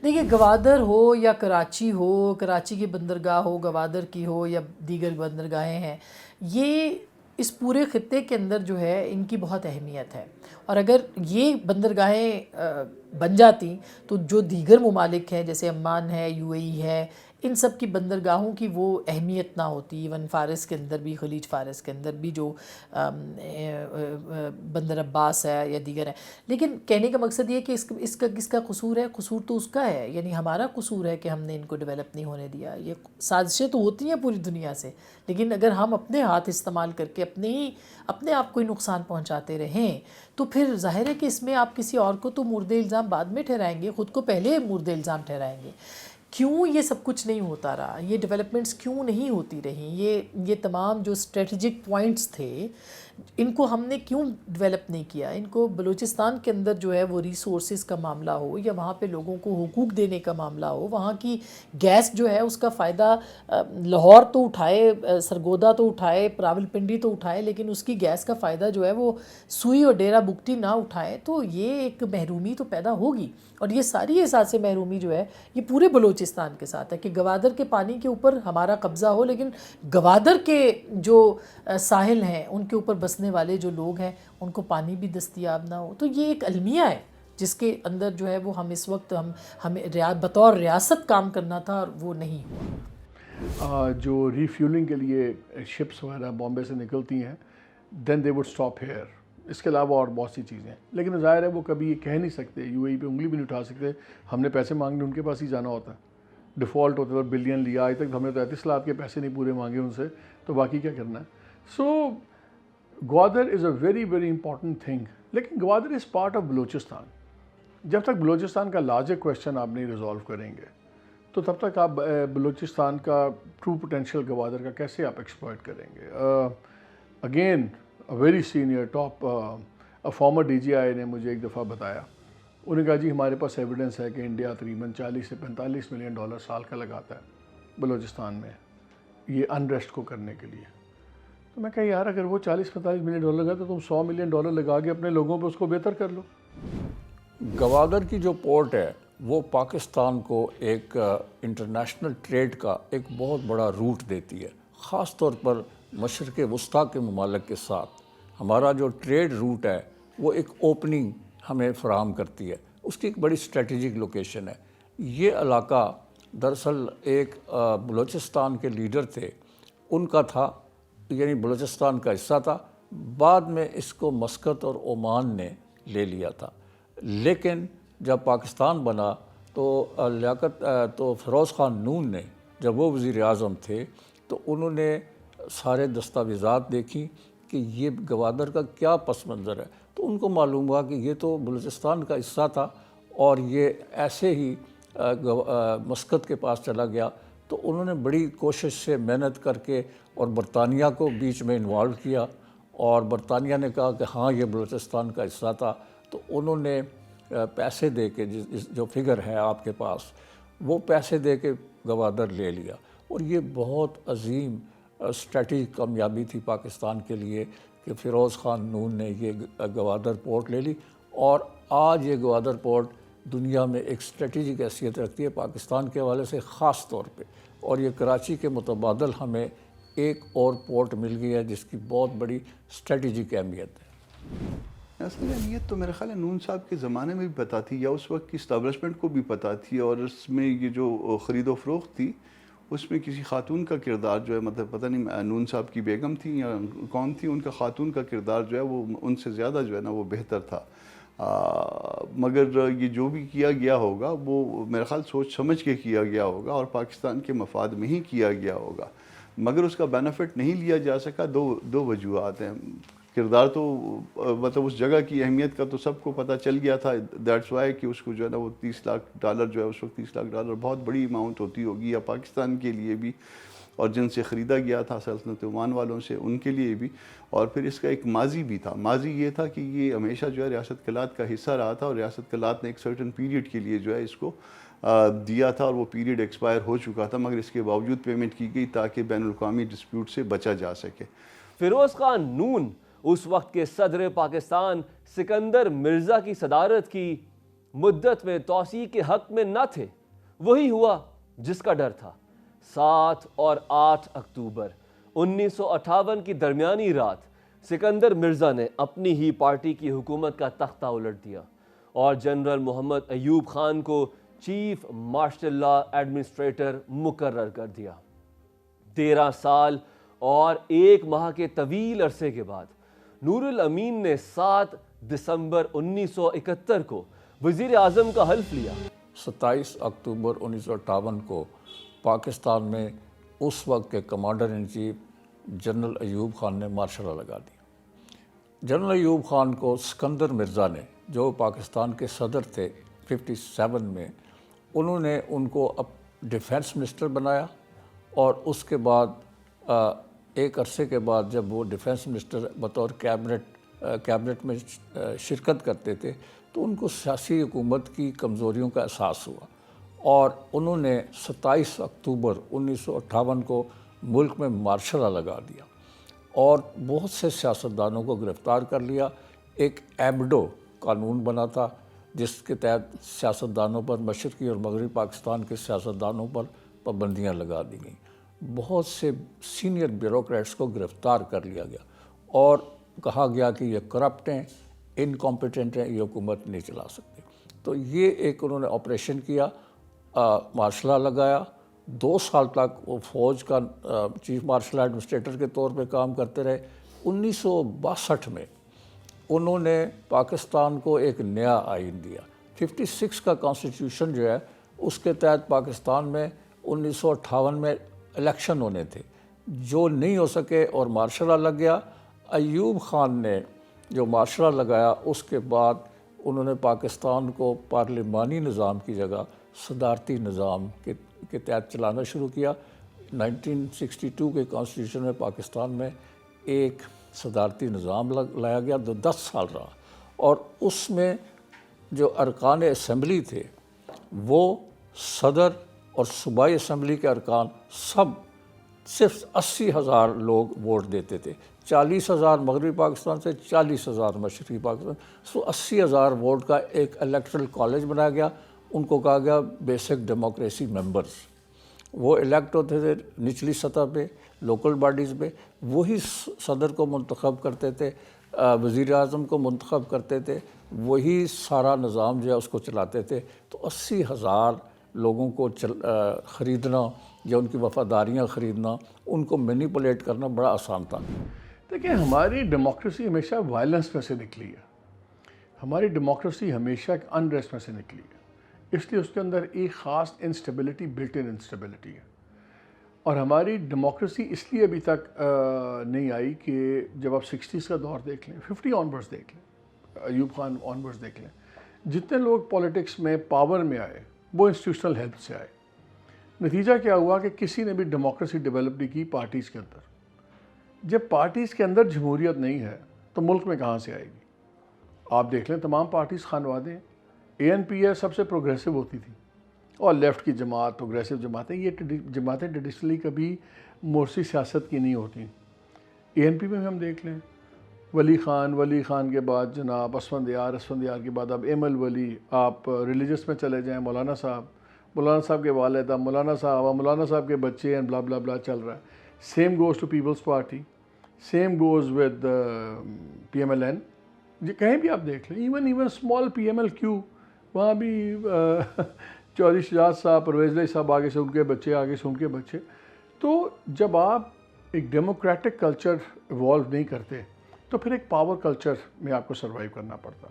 C: دیکھیے، گوادر ہو یا کراچی ہو، کراچی کی بندرگاہ ہو، گوادر کی ہو یا دیگر بندرگاہیں ہیں، یہ اس پورے خطے کے اندر جو ہے ان کی بہت اہمیت ہے، اور اگر یہ بندرگاہیں بن جاتی تو جو دیگر ممالک ہیں جیسے عمان ہے، UAE ہے، ان سب کی بندرگاہوں کی وہ اہمیت نہ ہوتی۔ ایون فارس کے اندر بھی، خلیج فارس کے اندر بھی جو بندر عباس ہے یا دیگر ہے۔ لیکن کہنے کا مقصد یہ کہ اس کا کس کا قصور ہے؟ قصور تو اس کا ہے، یعنی ہمارا قصور ہے کہ ہم نے ان کو ڈیولپ نہیں ہونے دیا۔ یہ سازشیں تو ہوتی ہیں پوری دنیا سے، لیکن اگر ہم اپنے ہاتھ استعمال کر کے اپنے آپ کو ہی نقصان پہنچاتے رہیں تو پھر ظاہر ہے کہ اس میں آپ کسی اور کو تو مورد الزام بعد میں ٹھہرائیں گے، خود کو پہلے مورد الزام ٹھہرائیں گے۔ کیوں یہ سب کچھ نہیں ہوتا رہا؟ یہ ڈیولپمنٹس کیوں نہیں ہوتی رہیں؟ یہ تمام جو اسٹریٹجک پوائنٹس تھے ان کو ہم نے کیوں ڈیولپ نہیں کیا؟ ان کو بلوچستان کے اندر جو ہے وہ ریسورسز کا معاملہ ہو یا وہاں پہ لوگوں کو حقوق دینے کا معاملہ ہو، وہاں کی گیس جو ہے اس کا فائدہ لاہور تو اٹھائے، سرگودا تو اٹھائے، راول پنڈی تو اٹھائے، لیکن اس کی گیس کا فائدہ جو ہے وہ سوئی اور ڈیرہ بگٹی نہ اٹھائے، تو یہ ایک محرومی تو پیدا ہوگی۔ اور یہ ساری احساس محرومی جو ہے یہ پورے بلوچستان کے ساتھ ہے کہ گوادر کے پانی کے اوپر ہمارا قبضہ ہو، لیکن گوادر کے جو ساحل ہیں ان کے اوپر بسنے والے جو لوگ ہیں ان کو پانی بھی دستیاب نہ ہو۔ تو یہ ایک المیہ ہے جس کے اندر جو ہے وہ ہم اس وقت ہمیں بطور ریاست کام کرنا تھا اور وہ نہیں ہوا۔
B: جو ری فیولنگ کے لیے شپس وغیرہ بامبے سے نکلتی ہیں، دین دے وڈ اسٹاپ ہیئر، اس کے علاوہ اور بہت سی چیزیں ہیں، لیکن ظاہر ہے وہ کبھی یہ کہہ نہیں سکتے، UAE پہ انگلی بھی نہیں اٹھا سکتے، ہم نے پیسے مانگنے ان کے پاس ہی جانا ہوتا ہے، ڈیفالٹ ہوتا ہے، بلین لیا، آج تک ہم نے تو 38 لاکھ کے پیسے نہیں پورے مانگے ان سے، تو باقی کیا کرنا ہے۔ So Gwadar is a very very important thing, لیکن Gwadar is part of Balochistan. جب تک بلوچستان کا لارجر کویشچن آپ نہیں ریزالو کریں گے تو تب تک آپ بلوچستان کا ٹرو پوٹینشیل گوادر کا کیسے آپ ایکسپلائٹ کریں گے؟ Again very senior top former DGI نے مجھے ایک دفعہ بتایا، انہوں نے کہا جی ہمارے پاس ایویڈنس ہے کہ انڈیا تقریباً 40 سے 45 ملین ڈالر سال کا لگاتا ہے بلوچستان میں یہ انریسٹ کو کرنے کے لیے۔ تو میں کہا یار اگر وہ 40-45 ملین ڈالر لگا تو تم 100 ملین ڈالر لگا کے اپنے لوگوں پہ اس کو بہتر کر لو۔
D: گوادر کی جو پورٹ ہے وہ پاکستان کو ایک انٹرنیشنل ٹریڈ کا ایک بہت بڑا روٹ دیتی ہے، خاص طور پر مشرق وسطیٰ کے ممالک کے ساتھ ہمارا جو ٹریڈ روٹ ہے وہ ایک اوپننگ ہمیں فراہم کرتی ہے، اس کی ایک بڑی اسٹریٹجک لوکیشن ہے۔ یہ علاقہ دراصل ایک بلوچستان کے لیڈر تھے، ان کا تھا، یعنی بلوچستان کا حصہ تھا، بعد میں اس کو مسقط اور عمان نے لے لیا تھا، لیکن جب پاکستان بنا تو فیروز خان نون نے جب وہ وزیر اعظم تھے تو انہوں نے سارے دستاویزات دیکھی کہ یہ گوادر کا کیا پس منظر ہے، تو ان کو معلوم ہوا کہ یہ تو بلوچستان کا حصہ تھا اور یہ ایسے ہی مسقط کے پاس چلا گیا۔ تو انہوں نے بڑی کوشش سے محنت کر کے اور برطانیہ کو بیچ میں انوالو کیا، اور برطانیہ نے کہا کہ ہاں یہ بلوچستان کا حصہ تھا، تو انہوں نے پیسے دے کے جو فگر ہے آپ کے پاس وہ پیسے دے کے گوادر لے لیا، اور یہ بہت عظیم اسٹریٹجک کامیابی تھی پاکستان کے لیے کہ فیروز خان نون نے یہ گوادر پورٹ لے لی، اور آج یہ گوادر پورٹ دنیا میں ایک اسٹریٹجک حیثیت رکھتی ہے پاکستان کے حوالے سے خاص طور پہ، اور یہ کراچی کے متبادل ہمیں ایک اور پورٹ مل گئی ہے جس کی بہت بڑی اسٹریٹجک اہمیت ہے۔
E: اصل اہمیت تو میرے خیال ہے نون صاحب کے زمانے میں بھی پتہ تھی، یا اس وقت کی اسٹیبلشمنٹ کو بھی پتہ تھی، اور اس میں یہ جو خرید و فروخت تھی اس میں کسی خاتون کا کردار جو ہے، مطلب پتہ نہیں نون صاحب کی بیگم تھی یا کون تھی، ان کا خاتون کا کردار جو ہے وہ ان سے زیادہ جو ہے نا وہ بہتر تھا۔ مگر یہ جو بھی کیا گیا ہوگا وہ میرا خیال سوچ سمجھ کے کیا گیا ہوگا اور پاکستان کے مفاد میں ہی کیا گیا ہوگا، مگر اس کا بینیفٹ نہیں لیا جا سکا۔ دو وجوہات ہیں۔ کردار تو مطلب اس جگہ کی اہمیت کا تو سب کو پتہ چل گیا تھا، دیٹس وائی کہ اس کو جو ہے نا وہ $30 لاکھ جو ہے اس وقت $30 لاکھ بہت بڑی اماؤنٹ ہوتی ہوگی، یا پاکستان کے لیے بھی، اور جن سے خریدا گیا تھا سلطنت عمان والوں سے، ان کے لیے بھی۔ اور پھر اس کا ایک ماضی بھی تھا۔ ماضی یہ تھا کہ یہ ہمیشہ جو ہے ریاست کلات کا حصہ رہا تھا، اور ریاست کلات نے ایک سرٹن پیریڈ کے لیے جو ہے اس کو دیا تھا، اور وہ پیریڈ ایکسپائر ہو چکا تھا، مگر اس کے باوجود پیمنٹ کی گئی تاکہ بین الاقوامی ڈسپیوٹ سے بچا جا سکے۔
A: فیروز خان نون اس وقت کے صدر پاکستان سکندر مرزا کی صدارت کی مدت میں توسیع کے حق میں نہ تھے۔ وہی ہوا جس کا ڈر تھا۔ 7 اور 8 اکتوبر 1958 کی درمیانی رات سکندر مرزا نے اپنی ہی پارٹی کی حکومت کا تختہ الٹ دیا اور جنرل محمد ایوب خان کو چیف مارشل لا ایڈمنسٹریٹر مقرر کر دیا۔ 13 سال اور 1 ماہ کے طویل عرصے کے بعد نور الامین نے 7 دسمبر 1971 کو وزیر اعظم کا حلف لیا۔
D: 27 اکتوبر 1958 کو پاکستان میں اس وقت کے commander in chief general Ayub Khan نے مارشل لا لگا دیا۔ جنرل ایوب خان کو سکندر مرزا نے، جو پاکستان کے صدر تھے 57 میں، انہوں نے ان کو ڈیفینس منسٹر بنایا، اور اس کے بعد ایک عرصے کے بعد جب وہ ڈیفینس منسٹر بطور کیبنٹ میں شرکت کرتے تھے تو ان کو سیاسی حکومت کی کمزوریوں کا احساس ہوا، اور انہوں نے 27 اکتوبر 1958 کو ملک میں مارشل لا لگا دیا اور بہت سے سیاستدانوں کو گرفتار کر لیا۔ ایک ایبڈو قانون بنا تھا جس کے تحت سیاستدانوں پر، مشرقی اور مغربی پاکستان کے سیاستدانوں پر پابندیاں لگا دی گئیں۔ بہت سے سینئر بیوروکریٹس کو گرفتار کر لیا گیا اور کہا گیا کہ یہ کرپٹ ہیں، انکمپیٹنٹ ہیں، یہ حکومت نہیں چلا سکتے۔ تو یہ ایک انہوں نے آپریشن کیا، مارشل لا لگایا۔ 2 سال تک وہ فوج کا چیف مارشل ایڈمنسٹریٹر کے طور پہ کام کرتے رہے۔ 1962 میں انہوں نے پاکستان کو ایک نیا آئین دیا۔ 56 کا کانسٹیٹیوشن جو ہے اس کے تحت پاکستان میں 1958 میں الیکشن ہونے تھے، جو نہیں ہو سکے اور مارشل لا لگ گیا۔ ایوب خان نے جو مارشل لا لگایا اس کے بعد انہوں نے پاکستان کو پارلیمانی نظام کی جگہ صدارتی نظام کے تحت چلانا شروع کیا۔ 1962 کے کانسٹیٹیوشن میں پاکستان میں ایک صدارتی نظام لایا گیا جو 10 سال رہا، اور اس میں جو ارکان اسمبلی تھے وہ صدر اور صوبائی اسمبلی کے ارکان سب صرف 80,000 لوگ ووٹ دیتے تھے۔ 40,000 مغربی پاکستان سے، 40,000 مشرقی پاکستان، 80,000 ووٹ کا ایک الیکٹرل کالج بنایا گیا۔ ان کو کہا گیا بیسک ڈیموکریسی ممبرز۔ وہ الیکٹ ہوتے تھے نچلی سطح پہ، لوکل باڈیز پہ، وہی صدر کو منتخب کرتے تھے، وزیر اعظم کو منتخب کرتے تھے، وہی سارا نظام جو ہے اس کو چلاتے تھے۔ تو 80,000 لوگوں کو خریدنا یا ان کی وفاداریاں خریدنا، ان کو مینیپولیٹ کرنا بڑا آسان تھا۔
B: دیکھیں، ہماری ڈیموکریسی ہمیشہ وائلنس میں سے نکلی ہے، ہماری ڈیموکریسی ہمیشہ ایک انریسٹ میں سے نکلی ہے، اس لیے اس کے اندر ایک خاص انسٹیبلٹی، بلٹ ان انسٹیبلٹی ہے۔ اور ہماری ڈیموکریسی اس لیے ابھی تک نہیں آئی کہ جب آپ 60s کا دور دیکھ لیں، 50 آنورڈز دیکھ لیں، ایوب خان آنورڈز دیکھ لیں، جتنے لوگ پولیٹکس میں پاور میں آئے وہ انسٹیٹیوشنل ہیلپ سے آئے۔ نتیجہ کیا ہوا کہ کسی نے بھی ڈیموکریسی ڈیولپ نہیں کی پارٹیز کے اندر۔ جب پارٹیز کے اندر جمہوریت نہیں ہے تو ملک میں کہاں سے آئے گی؟ آپ دیکھ لیں تمام پارٹیز خانوادے ہیں۔ ANP سب سے پروگریسو ہوتی تھی، اور لیفٹ کی جماعت، پروگریسو جماعتیں، یہ جماعتیں ٹریڈیشنلی کبھی مورسی سیاست کی نہیں ہوتی۔ ANP میں ہم دیکھ لیں ولی خان کے بعد جناب اسفندیار کے بعد اب ایمل ولی، آپ ریلیجس میں چلے جائیں مولانا صاحب کے والد، اب مولانا صاحب کے بچے ہیں، بلا بلا بلا چل رہا ہے. Same goes to People's Party, same goes with PMLN. کہیں بھی آپ دیکھ لیں، ایون اسمال PMLQ، وہاں بھی چودھری شجاعت صاحب، پرویز علی صاحب آگے سے ان کے بچے، آگے سے ان کے بچے. تو جب آپ ایک ڈیموکریٹک کلچر ایوالو نہیں کرتے تو پھر ایک پاور کلچر میں آپ کو سروائیو کرنا پڑتا.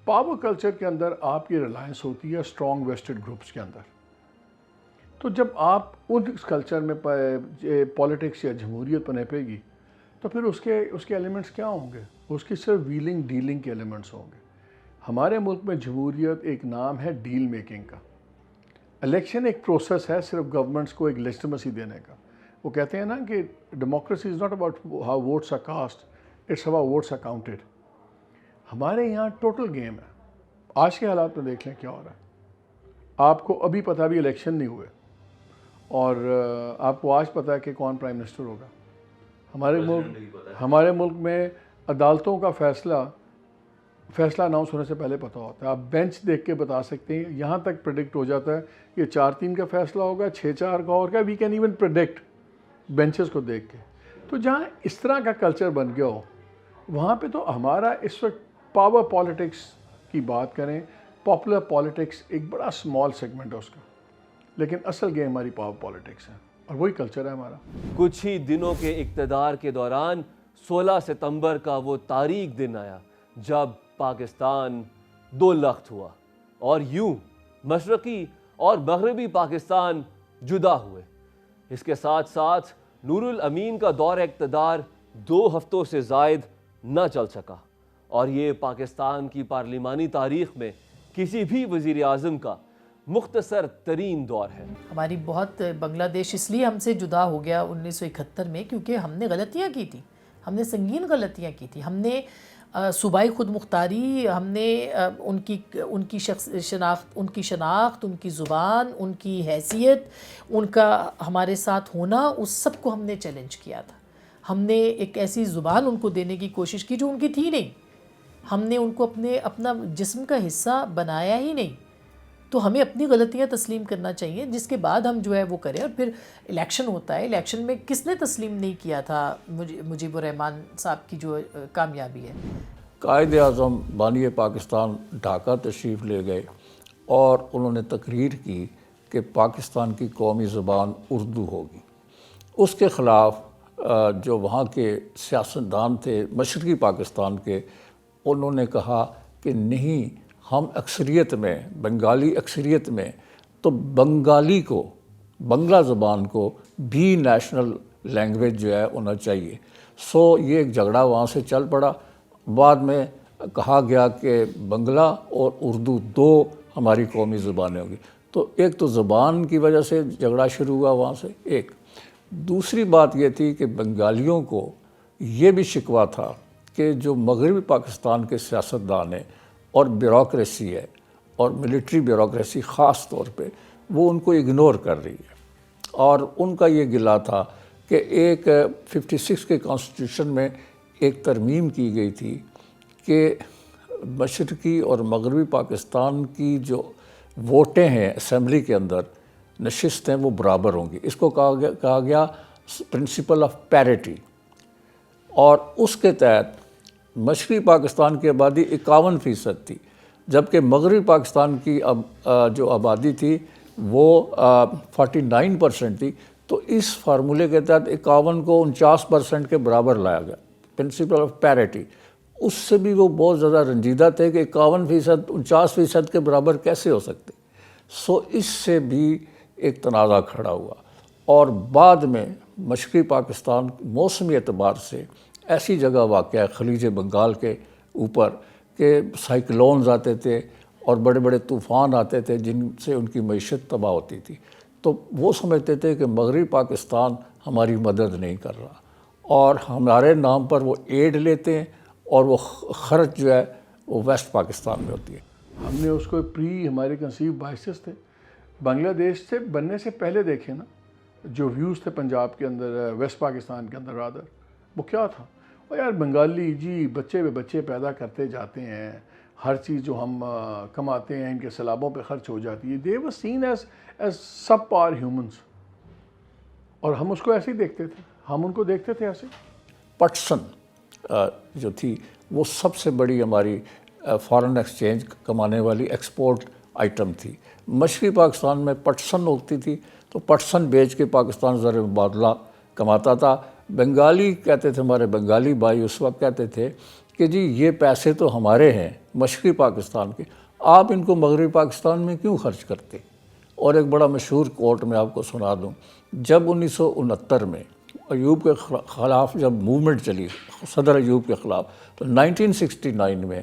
B: پاور کلچر کے اندر آپ کی ریلائنس ہوتی ہے اسٹرانگ ویسٹڈ گروپس کے اندر. تو جب آپ ان کلچر میں پالیٹکس یا جمہوریت پنپے گی تو پھر اس کے ایلیمنٹس کیا ہوں گے؟ اس کی صرف ویلنگ ڈیلنگ کے ایلیمنٹس ہوں گے. ہمارے ملک میں جمہوریت ایک نام ہے ڈیل میکنگ کا. الیکشن ایک پروسیس ہے صرف گورنمنٹس کو ایک لیجٹیمیسی دینے کا. وہ کہتے ہیں نا کہ democracy is not about how votes are cast, it's about votes are counted. ہمارے یہاں ٹوٹل گیم ہے. آج کے حالات میں دیکھ لیں کیا ہو رہا ہے. آپ کو ابھی پتہ بھی الیکشن نہیں ہوئے اور آپ کو آج پتہ ہے کہ کون پرائم منسٹر ہوگا. ہمارے ملک میں عدالتوں کا فیصلہ اناؤنس ہونے سے پہلے پتہ ہوتا ہے. آپ بینچ دیکھ کے بتا سکتے ہیں، یہاں تک پریڈکٹ ہو جاتا ہے کہ 4-3 کا فیصلہ ہوگا، 6-4 کا ہوگا. We can even predict benches کو دیکھ کے. تو جہاں اس طرح کا کلچر بن گیا ہو وہاں پہ تو ہمارا اس وقت پاور پالیٹکس کی بات کریں، پاپولر پالیٹکس ایک بڑا اسمال سیگمنٹ ہے اس کا، لیکن اصل گیم ہماری پاور پالیٹکس ہے اور وہی کلچر ہے ہمارا.
A: کچھ ہی دنوں کے اقتدار کے دوران 16 ستمبر کا وہ تاریک دن آیا جب پاکستان دو لخت ہوا اور یوں مشرقی اور مغربی پاکستان جدا ہوئے. اس کے ساتھ ساتھ نور الامین کا دور اقتدار 2 ہفتوں سے زائد نہ چل سکا اور یہ پاکستان کی پارلیمانی تاریخ میں کسی بھی وزیر اعظم کا مختصر ترین دور ہے.
C: ہماری بہت بنگلہ دیش اس لیے ہم سے جدا ہو گیا 1971 میں کیونکہ ہم نے غلطیاں کی تھیں، ہم نے سنگین غلطیاں کی تھیں. ہم نے صوبائی خود مختاری، ہم نے ان کی شناخت، ان کی زبان، ان کی حیثیت، ان کا ہمارے ساتھ ہونا، اس سب کو ہم نے چیلنج کیا تھا. ہم نے ایک ایسی زبان ان کو دینے کی کوشش کی جو ان کی تھی نہیں. ہم نے ان کو اپنا جسم کا حصہ بنایا ہی نہیں. تو ہمیں اپنی غلطیاں تسلیم کرنا چاہیے، جس کے بعد ہم جو ہے وہ کریں. اور پھر الیکشن ہوتا ہے، الیکشن میں کس نے تسلیم نہیں کیا تھا مجیب الرحمان صاحب کی جو کامیابی ہے.
D: قائد اعظم بانی پاکستان ڈھاکہ تشریف لے گئے اور انہوں نے تقریر کی کہ پاکستان کی قومی زبان اردو ہوگی. اس کے خلاف جو وہاں کے سیاستدان تھے مشرقی پاکستان کے، انہوں نے کہا کہ نہیں، ہم اکثریت میں، بنگالی اکثریت میں، تو بنگالی کو، بنگلہ زبان کو بھی نیشنل لینگویج جو ہے ہونا چاہیے. سو یہ ایک جھگڑا وہاں سے چل پڑا. بعد میں کہا گیا کہ بنگلہ اور اردو 2 ہماری قومی زبانیں ہوگی. تو ایک تو زبان کی وجہ سے جھگڑا شروع ہوا وہاں سے ایک. دوسری بات یہ تھی کہ بنگالیوں کو یہ بھی شکوہ تھا کہ جو مغربی پاکستان کے سیاستدان ہیں اور بیوروکریسی ہے، اور ملٹری بیوروکریسی خاص طور پہ، وہ ان کو اگنور کر رہی ہے. اور ان کا یہ گلہ تھا کہ ایک 56 کے کانسٹیٹیوشن میں ایک ترمیم کی گئی تھی کہ مشرقی اور مغربی پاکستان کی جو ووٹیں ہیں اسمبلی کے اندر، نشستیں، وہ برابر ہوں گی. اس کو کہا گیا پرنسپل آف پیرٹی. اور اس کے تحت مشرقی پاکستان کی آبادی 51% تھی، جبکہ مغربی پاکستان کی جو آبادی تھی وہ 49% تھی. تو اس فارمولے کے تحت 51 کو 49% کے برابر لایا گیا، پرنسپل آف پیرٹی. اس سے بھی وہ بہت زیادہ رنجیدہ تھے کہ 51% 49% کے برابر کیسے ہو سکتے. سو اس سے بھی ایک تنازع کھڑا ہوا. اور بعد میں مشرقی پاکستان موسمی اعتبار سے ایسی جگہ واقع ہے خلیج بنگال کے اوپر کہ سائیکلونز آتے تھے اور بڑے بڑے طوفان آتے تھے جن سے ان کی معیشت تباہ ہوتی تھی. تو وہ سمجھتے تھے کہ مغربی پاکستان ہماری مدد نہیں کر رہا اور ہمارے نام پر وہ ایڈ لیتے ہیں اور وہ خرچ جو ہے وہ ویسٹ پاکستان میں ہوتی ہے.
B: ہم نے اس کو ہمارے کنسیو بائسز تھے. بنگلہ دیش سے بننے سے پہلے دیکھیں نا جو ویوز تھے پنجاب کے اندر، ویسٹ پاکستان کے اندر رادر، وہ کیا تھا. اور یار بنگالی جی بچے بچے پیدا کرتے جاتے ہیں, ہر چیز جو ہم کماتے ہیں ان کے سیلابوں پہ خرچ ہو جاتی ہے. دے ور سین ایز سب پار ہیومنس, اور ہم اس کو ایسے ہی دیکھتے تھے, ہم ان کو دیکھتے تھے ایسے.
D: پٹسن جو تھی وہ سب سے بڑی ہماری فارن ایکسچینج کمانے والی ایکسپورٹ آئٹم تھی. مشرقی پاکستان میں پٹسن ہوتی تھی تو پٹسن بیچ کے پاکستان زر مبادلہ کماتا تھا. بنگالی کہتے تھے, ہمارے بنگالی بھائی اس وقت کہتے تھے کہ جی یہ پیسے تو ہمارے ہیں مشرقی پاکستان کے, آپ ان کو مغربی پاکستان میں کیوں خرچ کرتے. اور ایک بڑا مشہور کوٹ میں آپ کو سنا دوں, جب 1969 میں ایوب کے خلاف جب موومنٹ چلی, صدر ایوب کے خلاف, تو 1969 میں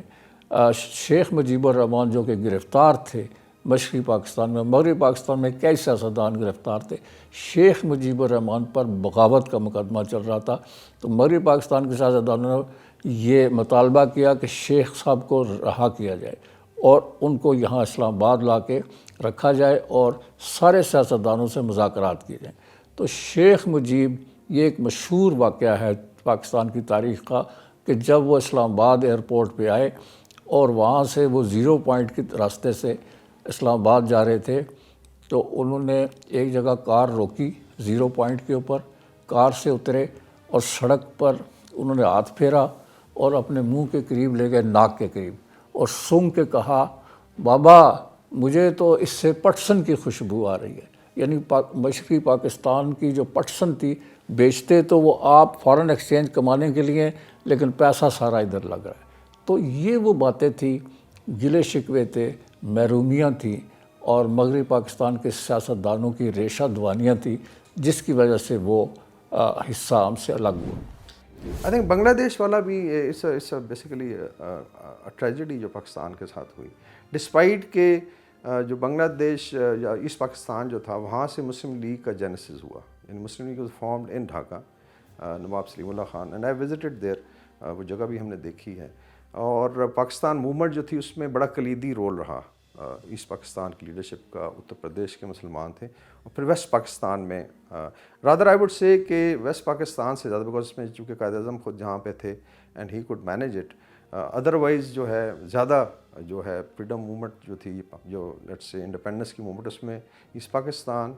D: شیخ مجیب الرحمن جو کہ گرفتار تھے مشرقی پاکستان میں, مغربی پاکستان میں کئی سیاستدان گرفتار تھے, شیخ مجیب الرحمن پر بغاوت کا مقدمہ چل رہا تھا. تو مغربی پاکستان کے سیاستدانوں نے یہ مطالبہ کیا کہ شیخ صاحب کو رہا کیا جائے اور ان کو یہاں اسلام آباد لا کے رکھا جائے اور سارے سیاستدانوں سے مذاکرات کیے جائیں. تو شیخ مجیب, یہ ایک مشہور واقعہ ہے پاکستان کی تاریخ کا, کہ جب وہ اسلام آباد ایئرپورٹ پہ آئے اور وہاں سے وہ 0 پوائنٹ کے راستے سے اسلام آباد جا رہے تھے, تو انہوں نے ایک جگہ کار روکی 0 پوائنٹ کے اوپر, کار سے اترے اور سڑک پر انہوں نے ہاتھ پھیرا اور اپنے منہ کے قریب لے گئے, ناک کے قریب, اور سونگھ کے کہا بابا مجھے تو اس سے پٹسن کی خوشبو آ رہی ہے. یعنی مشرقی پاکستان کی جو پٹسن تھی, بیچتے تو وہ آپ فارن ایکسچینج کمانے کے لیے, لیکن پیسہ سارا ادھر لگ رہا ہے. تو یہ وہ باتیں تھیں, گلے شکوے تھے, محرومیاں تھیں, اور مغربی پاکستان کے سیاستدانوں کی ریشہ دوانیاں تھیں, جس کی وجہ سے وہ حصہ ہم سے الگ ہوا.
G: آئی تھنک بنگلہ دیش والا بھی بیسیکلی ٹریجڈی جو پاکستان کے ساتھ ہوئی, ڈسپائٹ کہ جو بنگلہ دیش یا ایسٹ پاکستان جو تھا وہاں سے مسلم لیگ کا جینیسس ہوا. یعنی Muslim League was formed in Dhaka, Nawab Salimullah Khan, and I visited there, وہ جگہ بھی ہم نے دیکھی ہے. اور پاکستان موومنٹ جو تھی اس میں بڑا کلیدی رول رہا ایسٹ پاکستان کی لیڈرشپ کا. اتر پردیش کے مسلمان تھے, اور پھر ویسٹ پاکستان میں رادر آئی وڈ سے کہ ویسٹ پاکستان سے زیادہ, بیکاز اس میں چونکہ قائد اعظم خود جہاں پہ تھے and he could manage it. Otherwise جو ہے زیادہ جو ہے فریڈم موومنٹ جو تھی, جو لیٹس سے انڈیپینڈنس کی موومنٹ, اس میں East Pakistan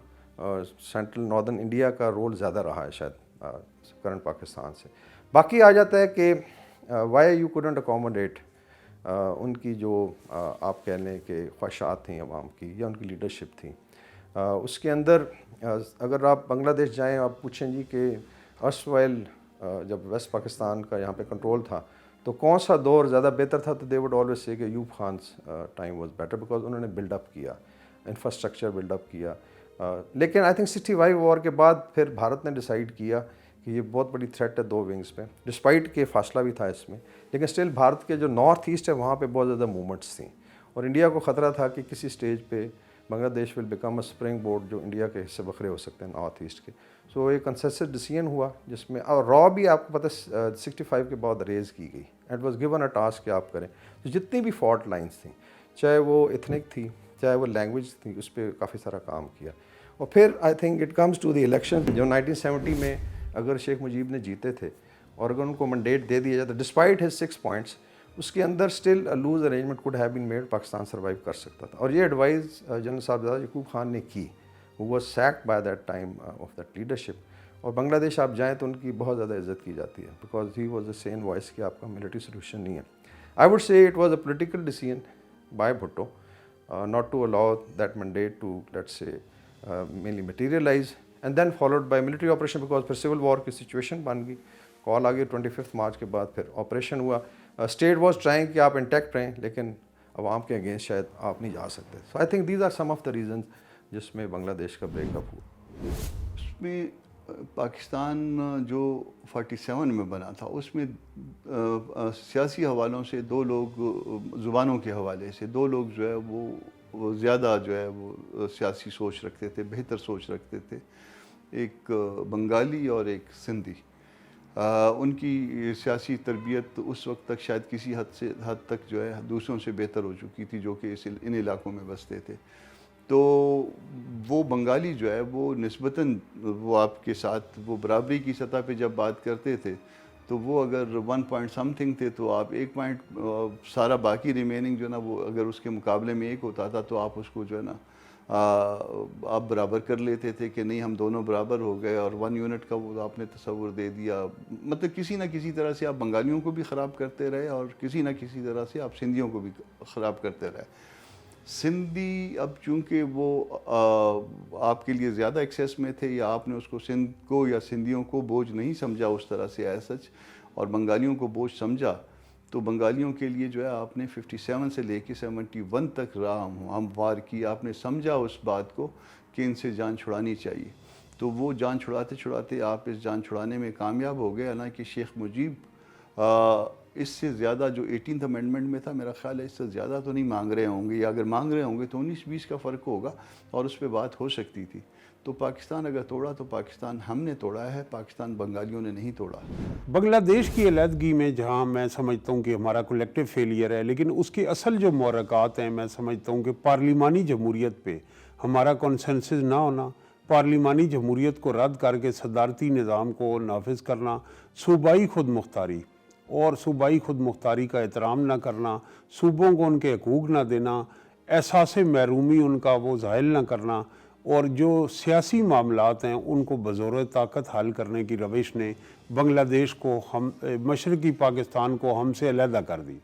G: central northern India کا رول زیادہ رہا ہے شاید کرنٹ پاکستان سے. باقی آ جاتا ہے کہ وائی یو کوڈنٹ اکوموڈیٹ ان کی جو آپ کہہ لیں کہ خواہشات تھیں عوام کی یا ان کی لیڈرشپ تھی. اس کے اندر اگر آپ بنگلہ دیش جائیں, آپ پوچھیں جی کہ ارسوائل جب ویسٹ پاکستان کا یہاں پہ کنٹرول تھا تو کون سا دور زیادہ بہتر تھا, تو دے وڈ آلویز سے کہ Ayub Khan's time was better, because انہوں نے بلڈ اپ کیا, انفراسٹرکچر بلڈ اپ کیا. لیکن آئی تھنک 65 وار کے بعد پھر بھارت نے ڈیسائیڈ کیا کہ یہ بہت بڑی تھریٹ ہے 2 ونگز پہ, ڈسپائٹ کہ فاصلہ بھی تھا اس میں, لیکن اسٹل بھارت کے جو نارتھ ایسٹ ہے وہاں پہ بہت زیادہ موومنٹس تھیں, اور انڈیا کو خطرہ تھا کہ کسی سٹیج پہ بنگلہ دیش will become a spring board جو انڈیا کے حصے بکھرے ہو سکتے ہیں نارتھ ایسٹ کے. سو ایک کنسنسس ڈیسیژن ہوا جس میں, اور را بھی آپ کو پتہ 65 کے بعد ریز کی گئی, and was given a task کہ آپ کریں. تو جتنی بھی فالٹ لائنس تھیں, چاہے وہ ایتھنک تھی چاہے وہ لینگویج تھی, اس پہ کافی سارا کام کیا. اور پھر I think it comes to the election جو 1970 میں اگر شیخ مجیب نے جیتے تھے اور اگر ان کو منڈیٹ دے دیا جاتا ڈسپائٹ ہز 6 پوائنٹس, اس کے اندر still loose arrangement could have been made, Pakistan survive کر سکتا تھا. اور یہ ایڈوائز جنرل صاحب زیادہ یعقوب خان نے کی, who was sacked by that time of that leadership. اور بنگلہ دیش آپ جائیں تو ان کی بہت زیادہ عزت کی جاتی ہے, because he was a sane voice کہ آپ کا ملٹری سولوشن نہیں ہے. I would say it was a political decision by Bhutto not to allow that mandate to, let's say, mainly materialize, and then followed by military operation, because پھر civil war کی situation بن گئی. کال آ گئی 25 مارچ کے بعد, پھر operation ہوا. اسٹیٹ واز ٹرائنگ کہ آپ انٹیکٹ رہیں, لیکن عوام کے اگینسٹ شاید آپ نہیں جا سکتے. So I think these are some of the reasons جس میں بنگلہ دیش کا بریک اپ ہوا.
E: اس میں پاکستان جو 47 میں بنا تھا اس میں سیاسی حوالوں سے 2 لوگ, زبانوں کے حوالے سے 2 لوگ جو ہے وہ زیادہ جو ہے وہ سیاسی سوچ رکھتے تھے, بہتر سوچ رکھتے تھے. ایک بنگالی اور ایک سندھی. ان کی سیاسی تربیت اس وقت تک شاید کسی حد تک جو ہے دوسروں سے بہتر ہو چکی تھی جو کہ ان علاقوں میں بستے تھے. تو وہ بنگالی جو ہے وہ نسبتاً وہ آپ کے ساتھ وہ برابری کی سطح پہ جب بات کرتے تھے تو وہ اگر 1 پوائنٹ سم تھنگ تھے تو آپ 1 پوائنٹ سارا باقی ریمیننگ جو ہے نا وہ اگر اس کے مقابلے میں 1 ہوتا تھا تو آپ اس کو جو ہے نا آپ برابر کر لیتے تھے کہ نہیں ہم دونوں برابر ہو گئے، اور 1 یونٹ کا وہ آپ نے تصور دے دیا. مطلب کسی نہ کسی طرح سے آپ بنگالیوں کو بھی خراب کرتے رہے اور کسی نہ کسی طرح سے آپ سندھیوں کو بھی خراب کرتے رہے. سندھی اب چونکہ وہ آپ کے لیے زیادہ ایکسیس میں تھے، یا آپ نے اس کو سندھ کو یا سندھیوں کو بوجھ نہیں سمجھا اس طرح سے ایز سچ، اور بنگالیوں کو بوجھ سمجھا، تو بنگالیوں کے لیے جو ہے آپ نے 57 سے لے کے 71 تک راہ ہموار کی. آپ نے سمجھا اس بات کو کہ ان سے جان چھڑانی چاہیے، تو وہ جان چھڑاتے چھڑاتے آپ اس جان چھڑانے میں کامیاب ہو گئے. حالانکہ شیخ مجیب اس سے زیادہ جو 18th امینڈمنٹ میں تھا، میرا خیال ہے اس سے زیادہ تو نہیں مانگ رہے ہوں گے، یا اگر مانگ رہے ہوں گے تو 19-20 کا فرق ہوگا اور اس پہ بات ہو سکتی تھی. تو پاکستان اگر توڑا تو پاکستان ہم نے توڑا ہے، پاکستان بنگالیوں نے نہیں توڑا.
F: بنگلہ دیش کی علیحدگی میں جہاں میں سمجھتا ہوں کہ ہمارا کولیکٹیو فیلئر ہے، لیکن اس کے اصل جو محرکات ہیں میں سمجھتا ہوں کہ پارلیمانی جمہوریت پہ ہمارا کنسنسس نہ ہونا، پارلیمانی جمہوریت کو رد کر کے صدارتی نظام کو نافذ کرنا، صوبائی خود مختاری اور صوبائی خود مختاری کا احترام نہ کرنا، صوبوں کو ان کے حقوق نہ دینا، احساس محرومی ان کا وہ ظاہر نہ کرنا، اور جو سیاسی معاملات ہیں ان کو بزور طاقت حل کرنے کی روش نے بنگلہ دیش کو مشرقی پاکستان کو ہم سے علیحدہ کر دی.